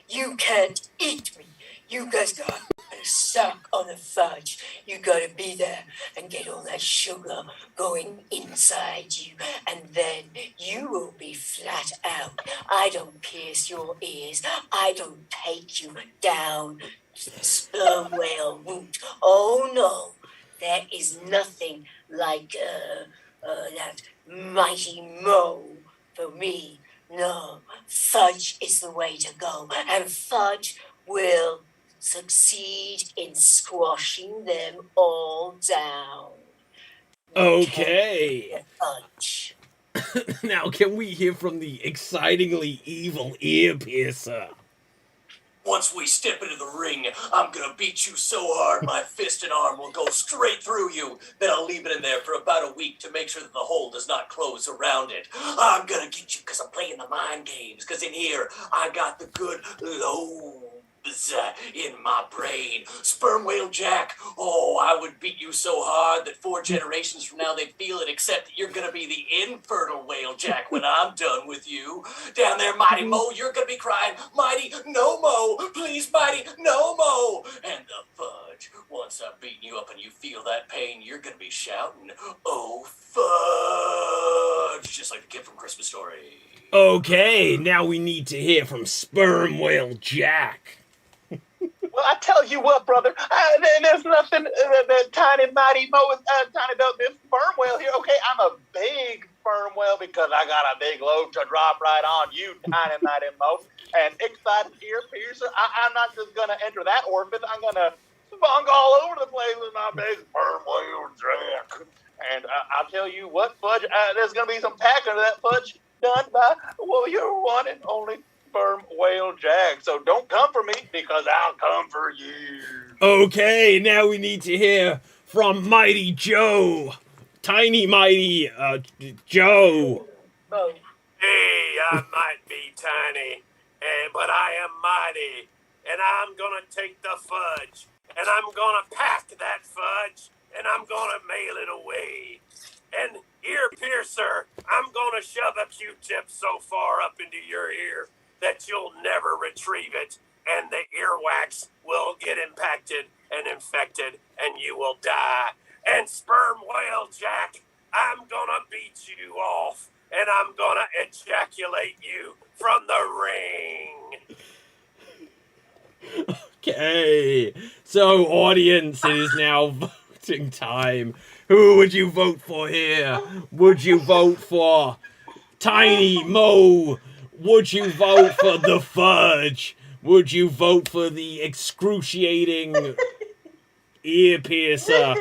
You can't eat me. You guys gotta suck on the fudge. You gotta be there and get all that sugar going inside you, and then you will be flat out. I don't pierce your ears. I don't take you down to the sperm whale route. Oh no, there is nothing like that mighty Mo for me. No, Fudge is the way to go, and Fudge will succeed in squashing them all down. Okay. Fudge. Now, can we hear from the excitingly evil ear piercer? Once we step into the ring, I'm gonna beat you so hard my fist and arm will go straight through you. Then I'll leave it in there for about a week to make sure that the hole does not close around it. I'm gonna get you because I'm playing the mind games, because in here, I got the good lobes in my brain. Sperm Whale Jack, oh, I would beat you so hard that 4 generations from now they'd feel it, except that you're gonna be the infertile Whale Jack when I'm done with you. Down there, Mighty Mo, you're gonna be crying, Mighty, no Mo, please, Mighty, no Mo. And the Fudge, once I beating you up and you feel that pain, you're gonna be shouting, "Oh, fudge!" Just like the kid from Christmas Story. Okay, now we need to hear from Sperm Whale Jack. Well, I tell you what, brother, there's nothing that tiny, mighty tiny about this sperm whale here. Okay, I'm a big sperm whale because I got a big load to drop right on you, tiny, mighty mo. And excited ear piercer, I'm not just going to enter that orbit. I'm going to spunk all over the place with my big sperm whale Jack. And I'll tell you what, Fudge, there's going to be some packing of that fudge done by, well, your one and only Sperm Whale Jack. So don't come for me because I'll come for you. Okay, now we need to hear from Mighty Joe. Tiny Mighty Joe. Oh. Hey, I might be tiny, but I am mighty, and I'm gonna take the fudge, and I'm gonna pack that fudge, and I'm gonna mail it away. And ear piercer, I'm gonna shove a Q-tip so far up into your ear that you'll never retrieve it, and the earwax will get impacted and infected, and you will die. And Sperm Whale Jack, I'm gonna beat you off, and I'm gonna ejaculate you from the ring. Okay, so audience, it is now voting time. Who would you vote for here? Would you vote for Tiny Mo? Would you vote for the fudge? Would you vote for the excruciating ear piercer?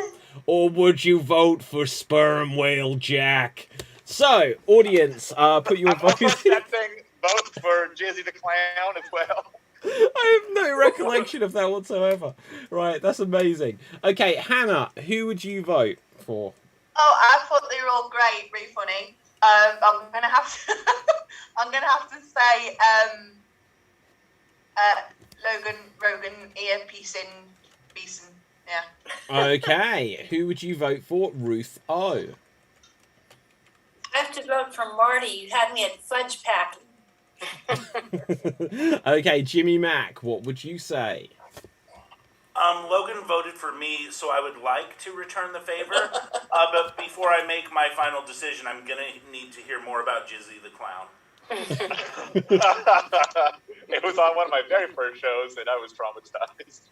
Or would you vote for Sperm Whale Jack? So, audience, put your votes in. That thing vote for Jizzy the Clown as well. I have no recollection of that whatsoever. Right, that's amazing. Okay, Hannah, who would you vote for? Oh, I thought they were all great, really funny. I'm gonna have to say Logan Rogan earpiece Beeson. Yeah. Okay, who would you vote for? Ruth O. I have to vote for Marty. You had me at fudge packing. Okay, Jimmy Mack, what would you say? Logan voted for me, so I would like to return the favor. But before I make my final decision, I'm going to need to hear more about Jizzy the Clown. It was on one of my very first shows, and I was traumatized.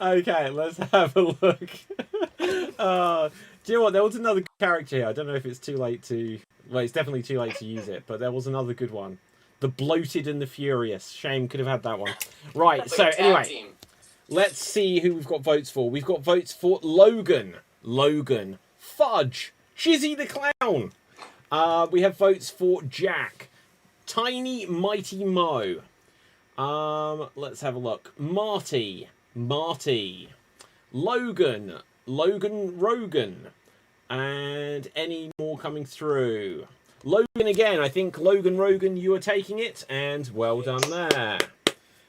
Okay, let's have a look. Do you know what? There was another character here. I don't know if it's too late to... Well, it's definitely too late to use it, but there was another good one. The Bloated and the Furious. Shame, could have had that one. Right, so anyway, let's see who we've got votes for. We've got votes for Logan, Fudge, Jizzy the Clown. We have votes for Jack, Tiny Mighty Mo. Let's have a look. Marty, Logan Rogan, and any more coming through. Logan again, I think Logan Rogan, you are taking it, and well done there.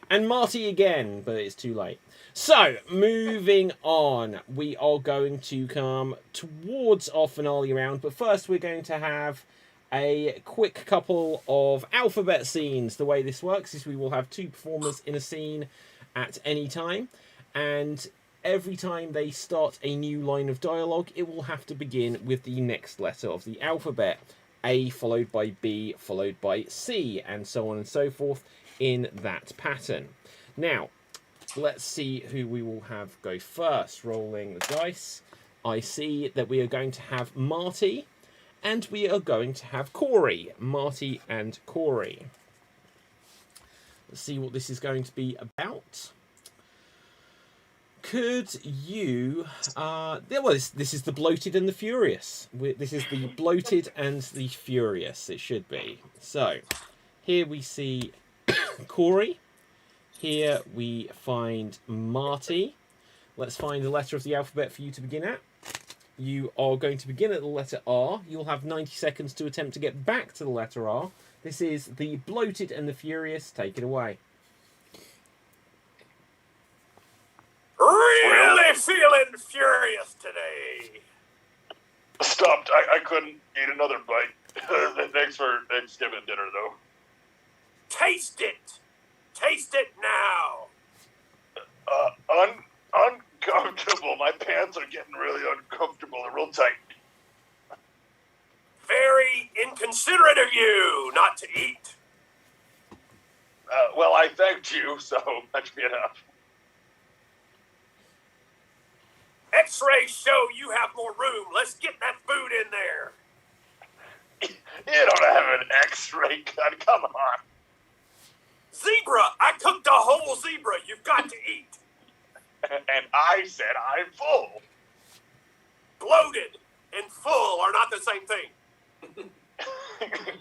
And Marty again, but it's too late. So, moving on, we are going to come towards our finale round, but first we're going to have a quick couple of alphabet scenes. The way this works is we will have two performers in a scene at any time, and every time they start a new line of dialogue, it will have to begin with the next letter of the alphabet. A followed by B followed by C, and so on and so forth in that pattern. Now, let's see who we will have go first. Rolling the dice. I see that we are going to have Marty, and we are going to have Corey. Marty and Corey. Let's see what this is going to be about. Could you... this is the Bloated and the Furious. This is the Bloated and the Furious, it should be. So, here we see Corey. Here we find Marty. Let's find the letter of the alphabet for you to begin at. You are going to begin at the letter R. You'll have 90 seconds to attempt to get back to the letter R. This is the Bloated and the Furious. Take it away. Really feeling furious today. Stopped. I couldn't eat another bite. Thanks for Thanksgiving dinner, though. Taste it. Taste it now. my pants are getting really uncomfortable and real tight. Very inconsiderate of you not to eat. Well, I thanked you, so that should be enough. X-rays show you have more room. Let's get that food in there. You don't have an X-ray gun. Come on. Zebra! I cooked a whole zebra. You've got to eat. And I said I'm full. Bloated and full are not the same thing.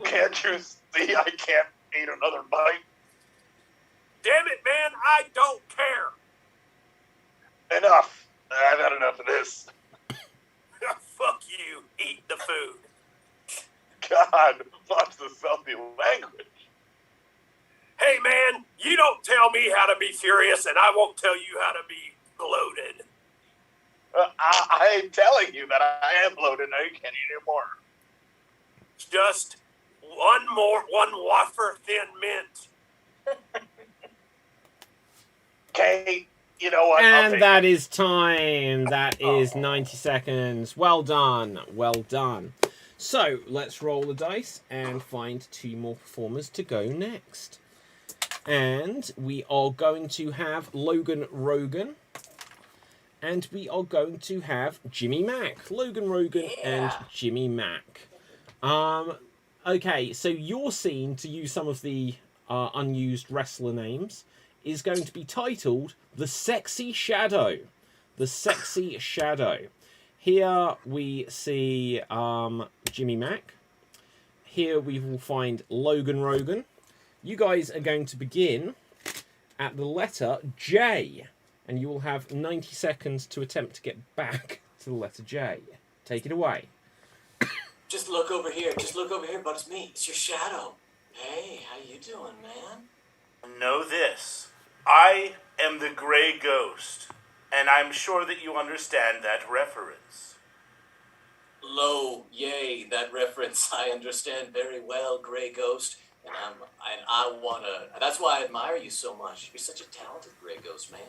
Can't you see I can't eat another bite? Damn it, man. I don't care. Enough. I've had enough of this. Fuck you. Eat the food. God, watch the filthy language. Hey, man, you don't tell me how to be furious, and I won't tell you how to be bloated. I'm telling you that I am bloated and I can't eat anymore. Just one wafer thin mint. Okay, you know what? And that is time. That is 90 seconds. Well done. Well done. So, let's roll the dice and find 2 more performers to go next. And we are going to have Logan Rogan. And we are going to have Jimmy Mack. Logan Rogan and Jimmy Mack. Okay, so your scene, to use some of the unused wrestler names, is going to be titled The Sexy Shadow. The Sexy Shadow. Here we see Jimmy Mack. Here we will find Logan Rogan. You guys are going to begin at the letter J. And you will have 90 seconds to attempt to get back to the letter J. Take it away. Just look over here. Just look over here, but it's me. It's your shadow. Hey, how you doing, man? Know this. I am the Gray Ghost, and I'm sure that you understand that reference. Lo, yay, that reference I understand very well, Gray Ghost. And I wanna. That's why I admire you so much. You're such a talented Gray Ghost, man.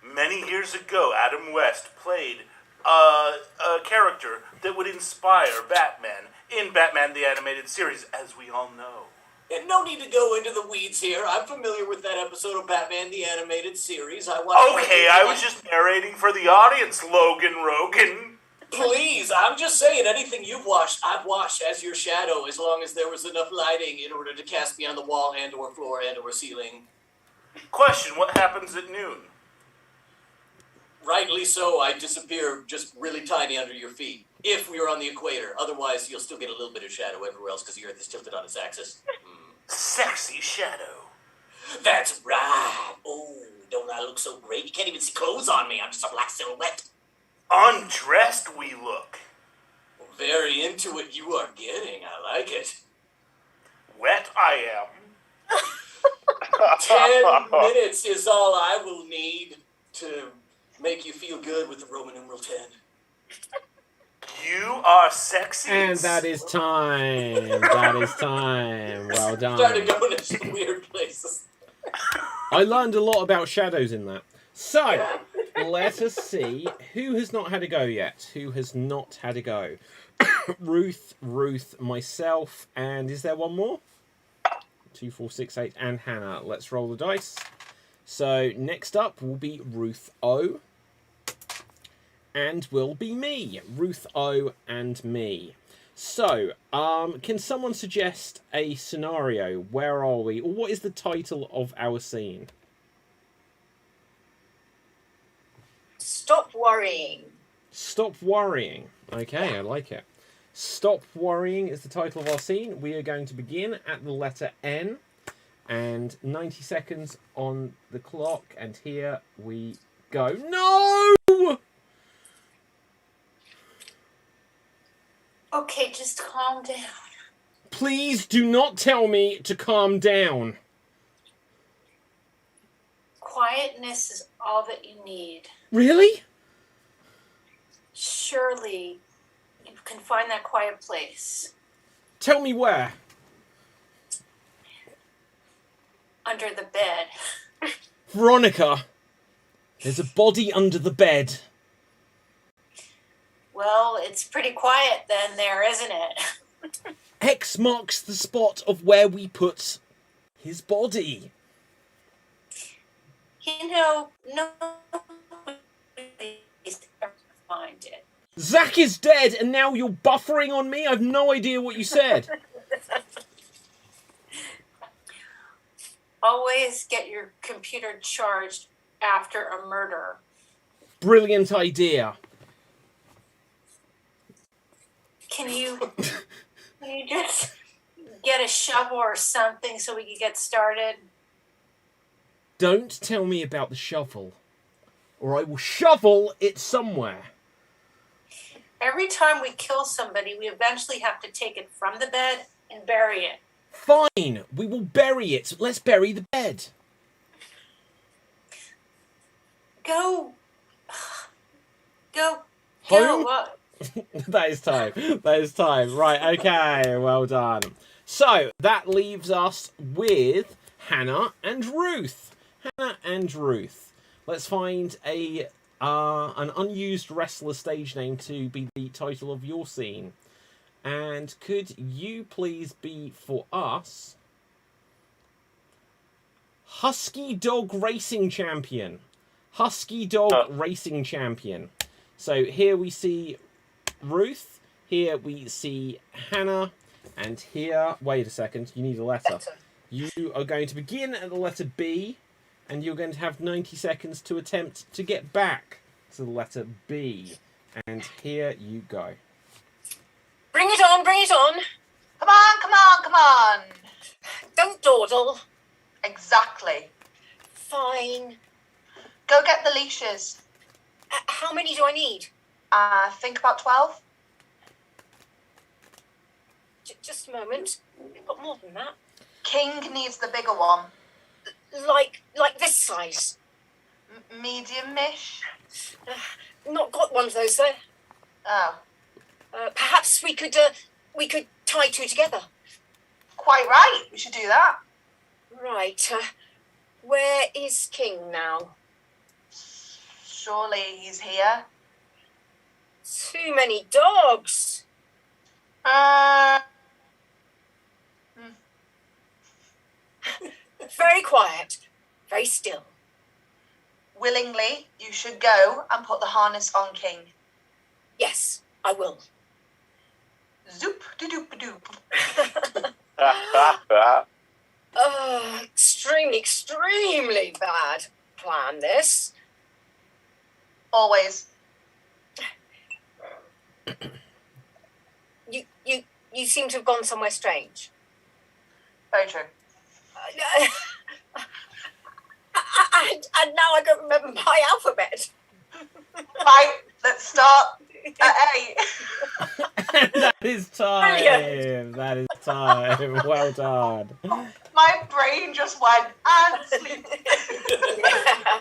Many years ago, Adam West played a character that would inspire Batman in Batman the Animated Series, as we all know. And no need to go into the weeds here. I'm familiar with that episode of Batman the Animated Series. I was just narrating for the audience, Logan Rogan. Please, I'm just saying, anything you've watched, I've watched as your shadow, as long as there was enough lighting in order to cast me on the wall and or floor and or ceiling. Question, what happens at noon? Rightly so, I disappear just really tiny under your feet. If we were on the equator. Otherwise, you'll still get a little bit of shadow everywhere else because the Earth is tilted on its axis. Sexy shadow. That's right. Oh, don't I look so great? You can't even see clothes on me. I'm just a black silhouette. Undressed we look. Very into it you are getting. I like it. Wet I am. 10 minutes is all I will need to make you feel good with the Roman numeral 10. You are sexy. And that is time. That is time. Well done. Started going to some weird places. I learned a lot about shadows in that. So, let us see who has not had a go yet. Who has not had a go? Ruth, myself, and is there one more? 2, 4, 6, 8, and Hannah. Let's roll the dice. So, next up will be Ruth O. And will be me. Ruth O and me. So, can someone suggest a scenario? Where are we? Or what is the title of our scene? Stop worrying. Stop worrying. Okay, I like it. Stop worrying is the title of our scene. We are going to begin at the letter N. And 90 seconds on the clock. And here we go. No! Okay, just calm down. Please do not tell me to calm down. Quietness is all that you need. Really? Surely you can find that quiet place. Tell me where. Under the bed. Veronica, there's a body under the bed. Well, it's pretty quiet then there, isn't it? X marks the spot of where we put his body. You know, nobody's ever find it. Zach is dead, and now you're buffering on me? I've no idea what you said. Always get your computer charged after a murder. Brilliant idea. Can you just get a shovel or something so we can get started? Don't tell me about the shovel, or I will shovel it somewhere. Every time we kill somebody, we eventually have to take it from the bed and bury it. Fine, we will bury it. Let's bury the bed. Go. Home? What? That is time. That is time. Right, okay, well done. So, that leaves us with Hannah and Ruth. Hannah and Ruth. Let's find an unused wrestler stage name to be the title of your scene. And could you please be, for us, Husky Dog Racing Champion. Husky Dog Racing Champion. So here we see Ruth, here we see Hannah, and here, wait a second, you need a letter. You are going to begin at the letter B, and you're going to have 90 seconds to attempt to get back to the letter B. And here you go. Bring it on, bring it on. Come on, come on, come on. Don't dawdle. Exactly. Fine. Go get the leashes. How many do I need? Think about 12. Just a moment. I've got more than that. King needs the bigger one. Like this size. Medium-ish. Not got one of those though. Oh. Perhaps we could tie two together. Quite right. We should do that. Right. Where is King now? Surely he's here. Too many dogs. Very quiet. Very still. Willingly, you should go and put the harness on King. Yes, I will. Zoop de doop doop. Extremely bad plan, this. Always. You seem to have gone somewhere strange. Very true. And now I don't remember my alphabet. Right, let's start at A. That is time. Brilliant. That is time. Well done. My brain just went and sleep.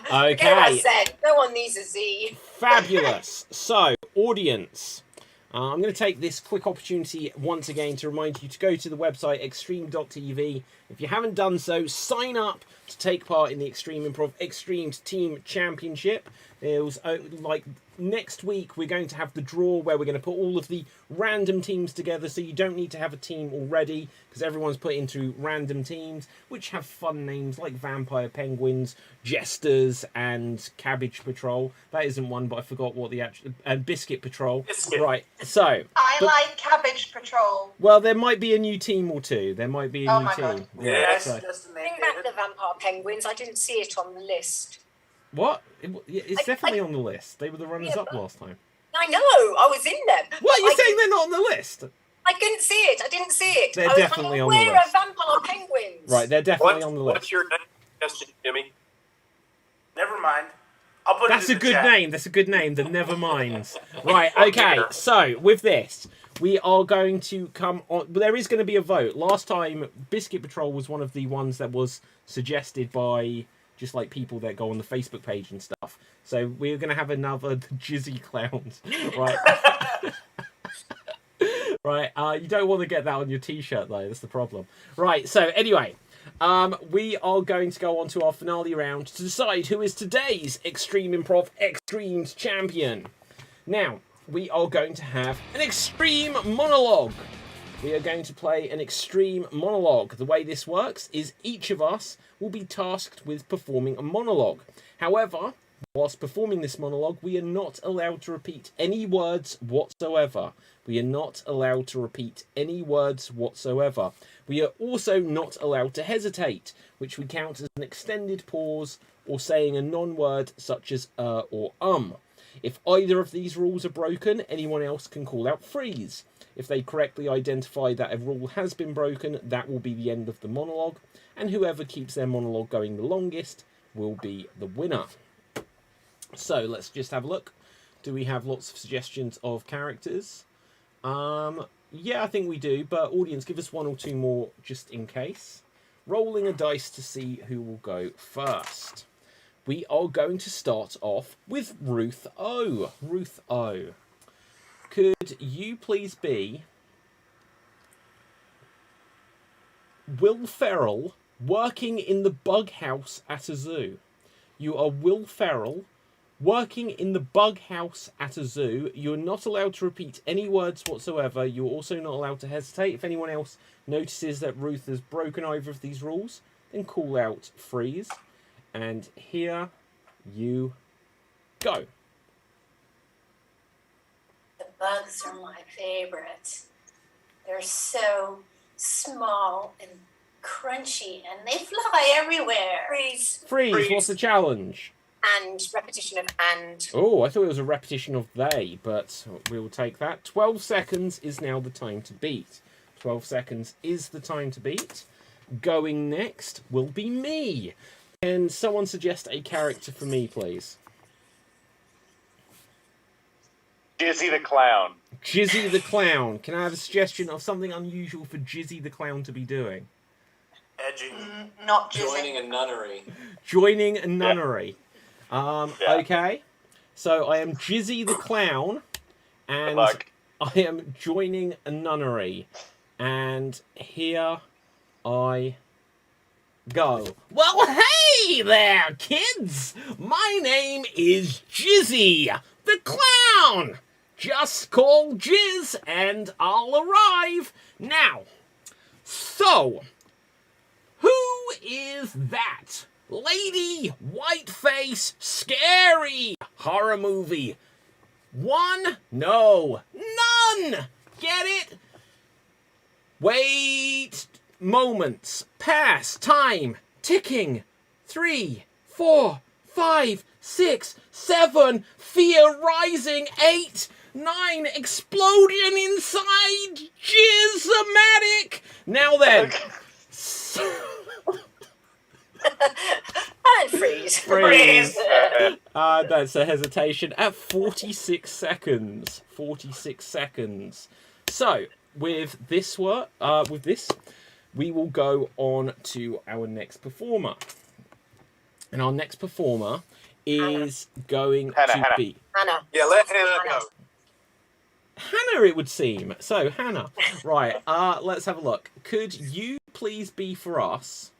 Okay. Forget what I said. No one needs a Z. Fabulous. So, audience, I'm going to take this quick opportunity once again to remind you to go to the website extreme.tv. If you haven't done so, sign up to take part in the Extreme Improv Xstreamed Team Championship. It was like next week we're going to have the draw where we're going to put all of the random teams together, so you don't need to have a team already because everyone's put into random teams which have fun names like Vampire Penguins, Jesters, and Cabbage Patrol. That isn't one, but I forgot what the actual Biscuit Patrol. Biscuit. Right. So I like Cabbage Patrol. well, there might be a new team or two. There might be a new my team. God. Yes, so- just to Bring make back the Vampire Penguins. I didn't see it on the list. What? It's definitely on the list. They were the runners-up last time. I know. I was in them. What? You're I saying they're not on the list? I didn't see it. I didn't see it. They're I was definitely on the unaware list. of Vampire Penguins. Right, they're definitely on the list. What's your name, Justin, Jimmy? Never mind. I'll put That's it a in the good chat. name. That's a good name. The Neverminds. Right, okay. So, with this, we are going to come on... There is going to be a vote. Last time, Biscuit Patrol was one of the ones that was suggested by just like people that go on the Facebook page and stuff. So, we're going to have another the Jizzy Clowns. Right. Right. You don't want to get that on your t-shirt, though. That's the problem. Right. So, anyway... we are going to go on to our finale round to decide who is today's Extreme Improv Xstreamed champion. Now, we are going to have an extreme monologue. We are going to play an extreme monologue. The way this works is each of us will be tasked with performing a monologue. However, whilst performing this monologue, we are not allowed to repeat any words whatsoever. We are not allowed to repeat any words whatsoever. We are also not allowed to hesitate, which we count as an extended pause or saying a non-word such as or If either of these rules are broken, anyone else can call out freeze. If they correctly identify that a rule has been broken, that will be the end of the monologue, and whoever keeps their monologue going the longest will be the winner. So let's just have a look. Do we have lots of suggestions of characters? Yeah, I think we do, but audience, give us one or two more just in case. Rolling a dice to see who will go first. We are going to start off with Ruth O. Ruth O. Could you please be Will Ferrell working in the bug house at a zoo? You are Will Ferrell working in the bug house at a zoo. You're not allowed to repeat any words whatsoever. You're also not allowed to hesitate. If anyone else notices that Ruth has broken either of these rules, then call out freeze. And here you go. The bugs are my favorite. They're so small and crunchy, and they fly everywhere. Freeze. Freeze, what's the challenge? And repetition of and. Oh, I thought it was a repetition of they, but we will take that. 12 seconds is now the time to beat. 12 seconds is the time to beat. Going next will be me. Can someone suggest a character for me, please? Jizzy the Clown. Jizzy the Clown. Can I have a suggestion of something unusual for Jizzy the Clown to be doing? Edging. Not jizzing. Joining a nunnery. Joining a nunnery. Yeah. Okay. So I am Jizzy the Clown, and I am joining a nunnery. And here I go. Well, hey there, kids! My name is Jizzy the Clown. Just call Jizz and I'll arrive. Now, so, who is that lady, whiteface, scary horror movie? One? No. None! Get it? Wait. Moments. Pass. Time. Ticking. 3, 4, 5, 6, 7. Fear rising. 8, 9. Explosion inside. Jizz-o-matic. Now then. And freeze. Freeze. That's a hesitation at 46 seconds. 46 seconds. So, with this, we will go on to our next performer. And our next performer is going to be... Hannah. Yeah, let Hannah go. Hannah, it would seem. So, Hannah. Right, let's have a look. Could you please be for us...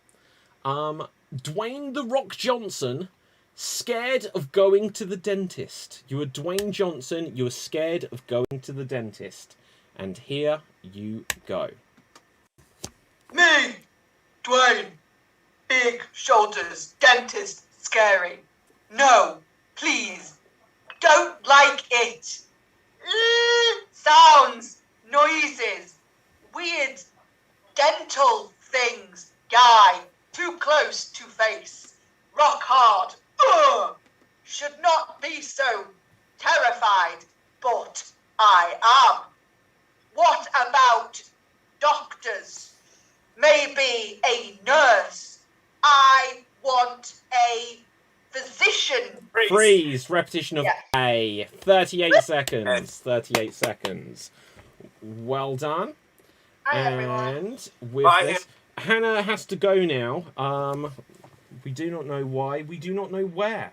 Dwayne "The Rock" Johnson, scared of going to the dentist. You are Dwayne Johnson, you are scared of going to the dentist. And here you go. Me, Dwayne. Big shoulders, dentist, scary. No, please. Don't like it. Sounds, noises, weird dental things. Guy, too close to face. Rock hard. Ugh. Should not be so terrified, but I am. What about doctors? Maybe a nurse. I want a physician. Freeze. Repetition of A. 38 seconds. 38 seconds. Well done. Hi, everyone. And with this, Hannah has to go now. We do not know why. We do not know where.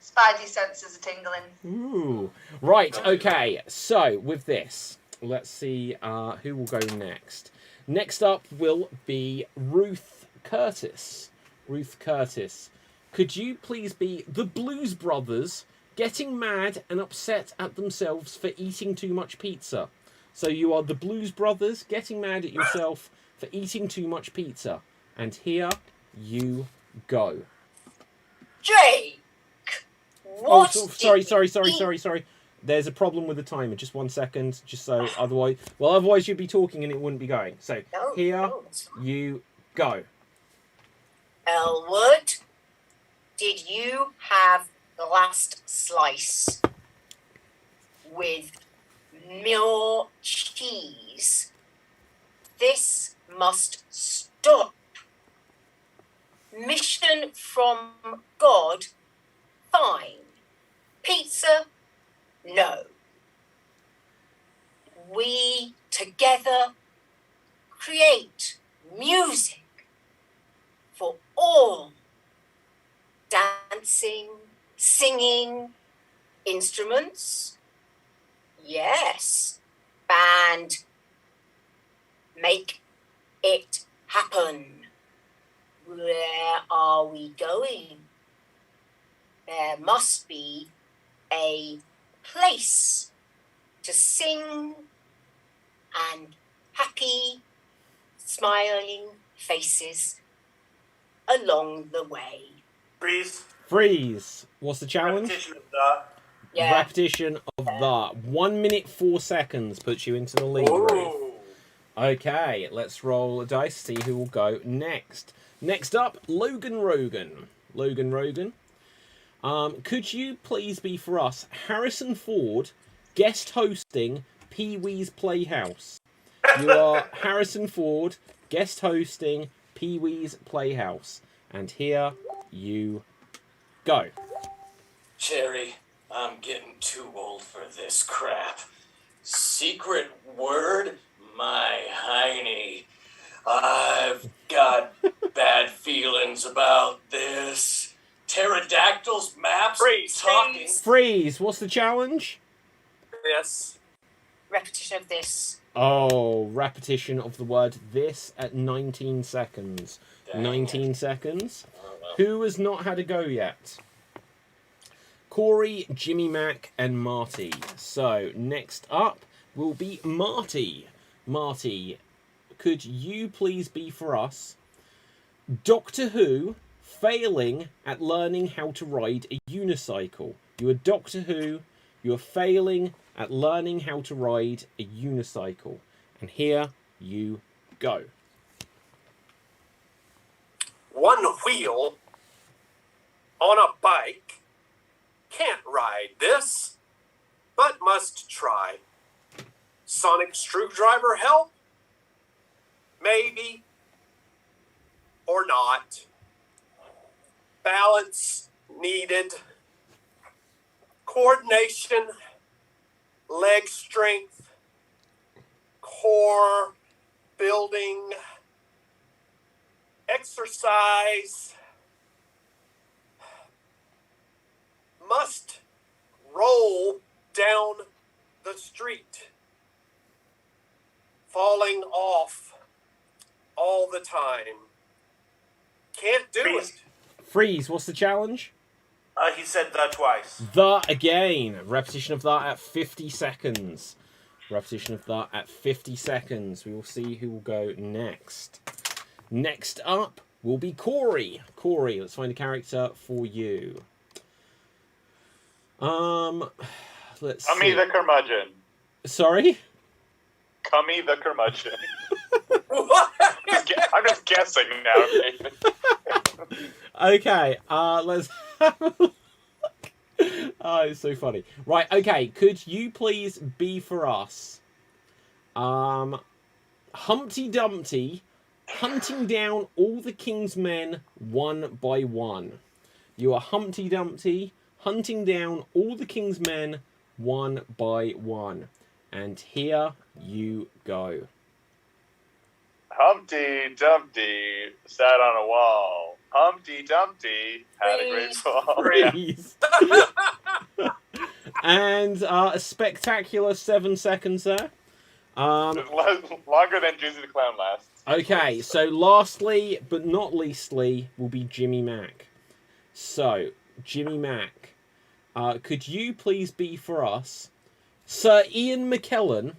Spidey senses are tingling. Ooh. Right, okay. So, with this, let's see who will go next. Next up will be Ruth Curtis. Ruth Curtis. Could you please be the Blues Brothers getting mad and upset at themselves for eating too much pizza. So you are the Blues Brothers getting mad at yourself for eating too much pizza. And here you go. Jake, what? Sorry. There's a problem with the timer. Just 1 second. Just so otherwise you'd be talking and it wouldn't be going. So here you go. Elwood, did you have the last slice with more cheese? This must stop. Mission from God, fine. Pizza, no. We together create music for all. Dancing, singing, instruments, yes. Band, make it happen. Where are we going? There must be a place to sing and happy, smiling faces along the way. Freeze. What's the challenge? Repetition of the. Yeah. Repetition of the. 1 minute 4 seconds puts you into the lead, Ruth. Okay, let's roll a dice, see who will go next. Next up, Logan Rogan. Logan Rogan. Could you please be for us Harrison Ford guest hosting Pee-wee's Playhouse? You are Harrison Ford guest hosting Pee-wee's Playhouse. And here you go. Jerry, I'm getting too old for this crap. Secret word? My hiney. I've got bad feelings about this. Pterodactyls, maps, talking. Freeze. What's the challenge? Yes. Repetition of this. Oh, repetition of the word this at 19 seconds. Dang 19 seconds. Who has not had a go yet? Corey, Jimmy Mac, and Marty. So, next up will be Marty. Marty, could you please be for us Doctor Who failing at learning how to ride a unicycle? You are Doctor Who, you are failing at learning how to ride a unicycle. And here you go. One wheel on a bike. Can't ride this, but must try. Sonic screwdriver help? Maybe. Or not. Balance needed. Coordination. Leg strength. Core building. Exercise. Must roll down the street. Falling off all the time. Can't do Freeze. it. Freeze, what's the challenge? He said that twice. The again. Repetition of that at 50 seconds. Repetition of that at 50 seconds. We will see who will go next. Next up will be Corey. Corey, let's find a character for you. Let's Cummy see. the curmudgeon. Sorry? Cummy the curmudgeon. I'm just guessing now, Nathan. Okay, let's have a look. Oh, it's so funny. Right, okay, could you please be for us Humpty Dumpty hunting down all the king's men one by one? You are Humpty Dumpty hunting down all the king's men one by one. And here you go. Humpty Dumpty sat on a wall. Humpty Dumpty had a great fall. Freeze. And a spectacular 7 seconds there. Longer than Juicy the Clown lasts. Okay, so lastly, but not leastly, will be Jimmy Mac. So, Jimmy Mac. could you please be for us Sir Ian McKellen?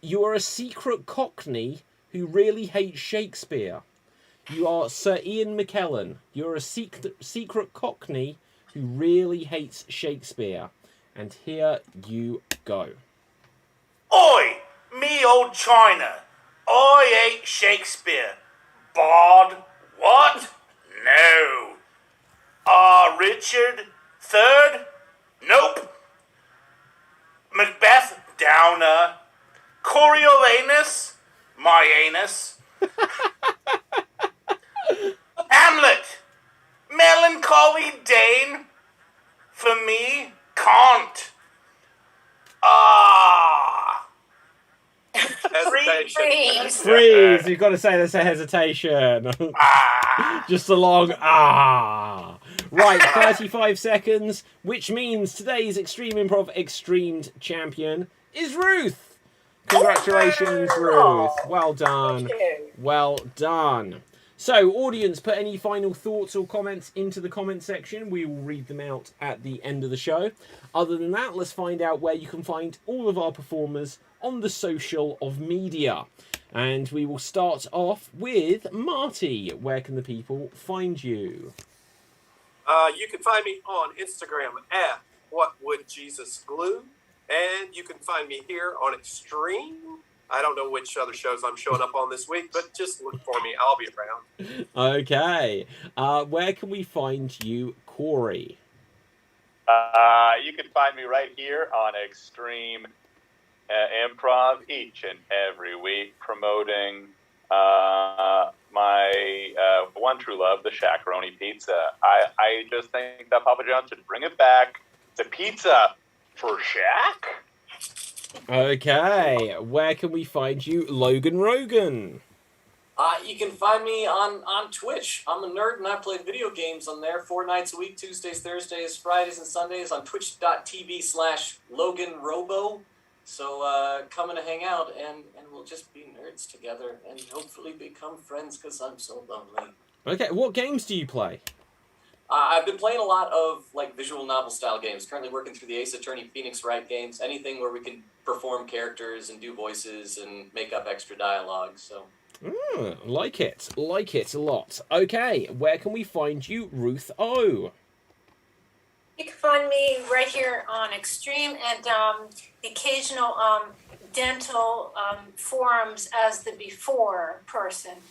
You are a secret Cockney who really hates Shakespeare. You are Sir Ian McKellen. You're a secret Cockney who really hates Shakespeare. And here you go. Oi, me old China. I hate Shakespeare. Bard, what? No. Richard III? Nope. Macbeth, downer. Coriolanus, my anus. Hamlet, melancholy Dane. For me, can't. Hesitation. Freeze! You've got to say there's a hesitation. Just a long Right, 35 seconds, which means today's Extreme Improv Xstreamed champion is Ruth. Congratulations, Ruth. Well done. Well done. So, audience, put any final thoughts or comments into the comment section. We will read them out at the end of the show. Other than that, let's find out where you can find all of our performers on the social of media. And we will start off with Marty. Where can the people find you? You can find me on Instagram at WhatWouldJesusGlue. And you can find me here on Extreme. I don't know which other shows I'm showing up on this week, but just look for me. I'll be around. Okay. Where can we find you, Corey? You can find me right here on Extreme Improv each and every week, promoting my one true love, the Shakaroni Pizza. I just think that Papa John should bring it back. It's a pizza for Shaq. Okay. Where can we find you, Logan Rogan? You can find me on Twitch. I'm a nerd and I play video games on there 4 nights a week, Tuesdays, Thursdays, Fridays, and Sundays on twitch.tv/LoganRobo. So come in to hang out and we'll just be nerds together and hopefully become friends because I'm so lonely. Okay, what games do you play? I've been playing a lot of like visual novel style games. Currently working through the Ace Attorney Phoenix Wright games. Anything where we can perform characters and do voices and make up extra dialogue. So. Like it a lot. Okay, where can we find you, Ruth O? You can find me right here on Extreme and the occasional dental forums as the before person.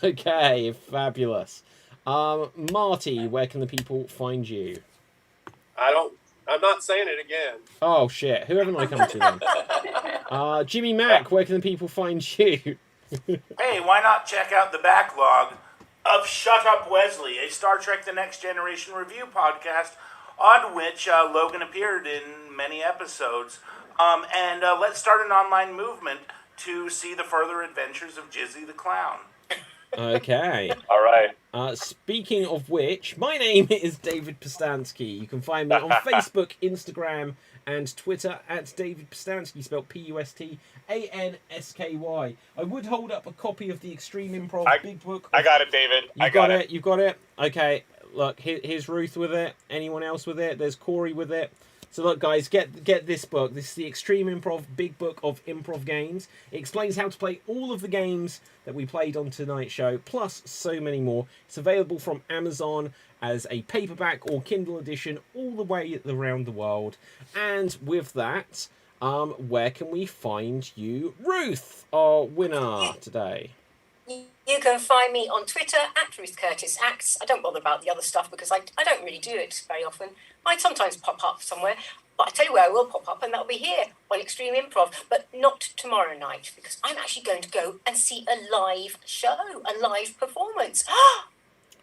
Okay, fabulous. Marty, where can the people find you? I'm not saying it again. Oh shit, who haven't I come to then? Jimmy Mack, where can the people find you? Hey, why not check out the backlog of Shut Up Wesley, a Star Trek The Next Generation review podcast on which Logan appeared in many episodes. And let's start an online movement to see the further adventures of Jizzy the Clown. Okay. All right. Speaking of which, my name is David Postansky. You can find me on Facebook, Instagram, and Twitter at David Postansky, spelled Pustansky. I would hold up a copy of the Extreme Improv Big Book. I got it, David. I got it. You've got it? Okay. Look, here's Ruth with it. Anyone else with it? There's Corey with it. So look, guys, get this book. This is the Extreme Improv Big Book of Improv Games. It explains how to play all of the games that we played on tonight's show, plus so many more. It's available from Amazon as a paperback or Kindle edition all the way around the world. And with that, where can we find you, Ruth, our winner today? You can find me on Twitter at Ruth Curtis Acts. I don't bother about the other stuff because I don't really do it very often. I sometimes pop up somewhere, but I tell you where I will pop up, and that'll be here on Extreme Improv, but not tomorrow night because I'm actually going to go and see a live show, a live performance.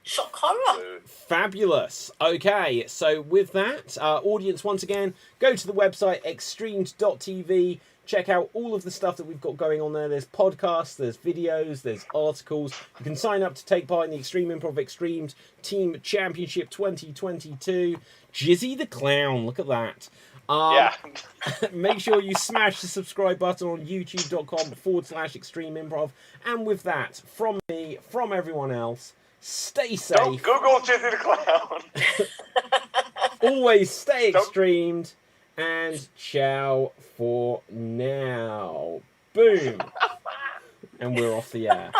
Shock horror. Fabulous. Okay, so with that, audience, once again, go to the website extremed.tv. Check out all of the stuff that we've got going on there. There's podcasts, there's videos, there's articles. You can sign up to take part in the Extreme Improv Xstreamed Team Championship 2022. Jizzy the Clown, look at that. Yeah. Make sure you smash the subscribe button on youtube.com/Extreme Improv. And with that, from me, from everyone else, stay safe. Don't Google Jizzy the Clown. always, stay extremed, and ciao for now. Boom. And we're off the air.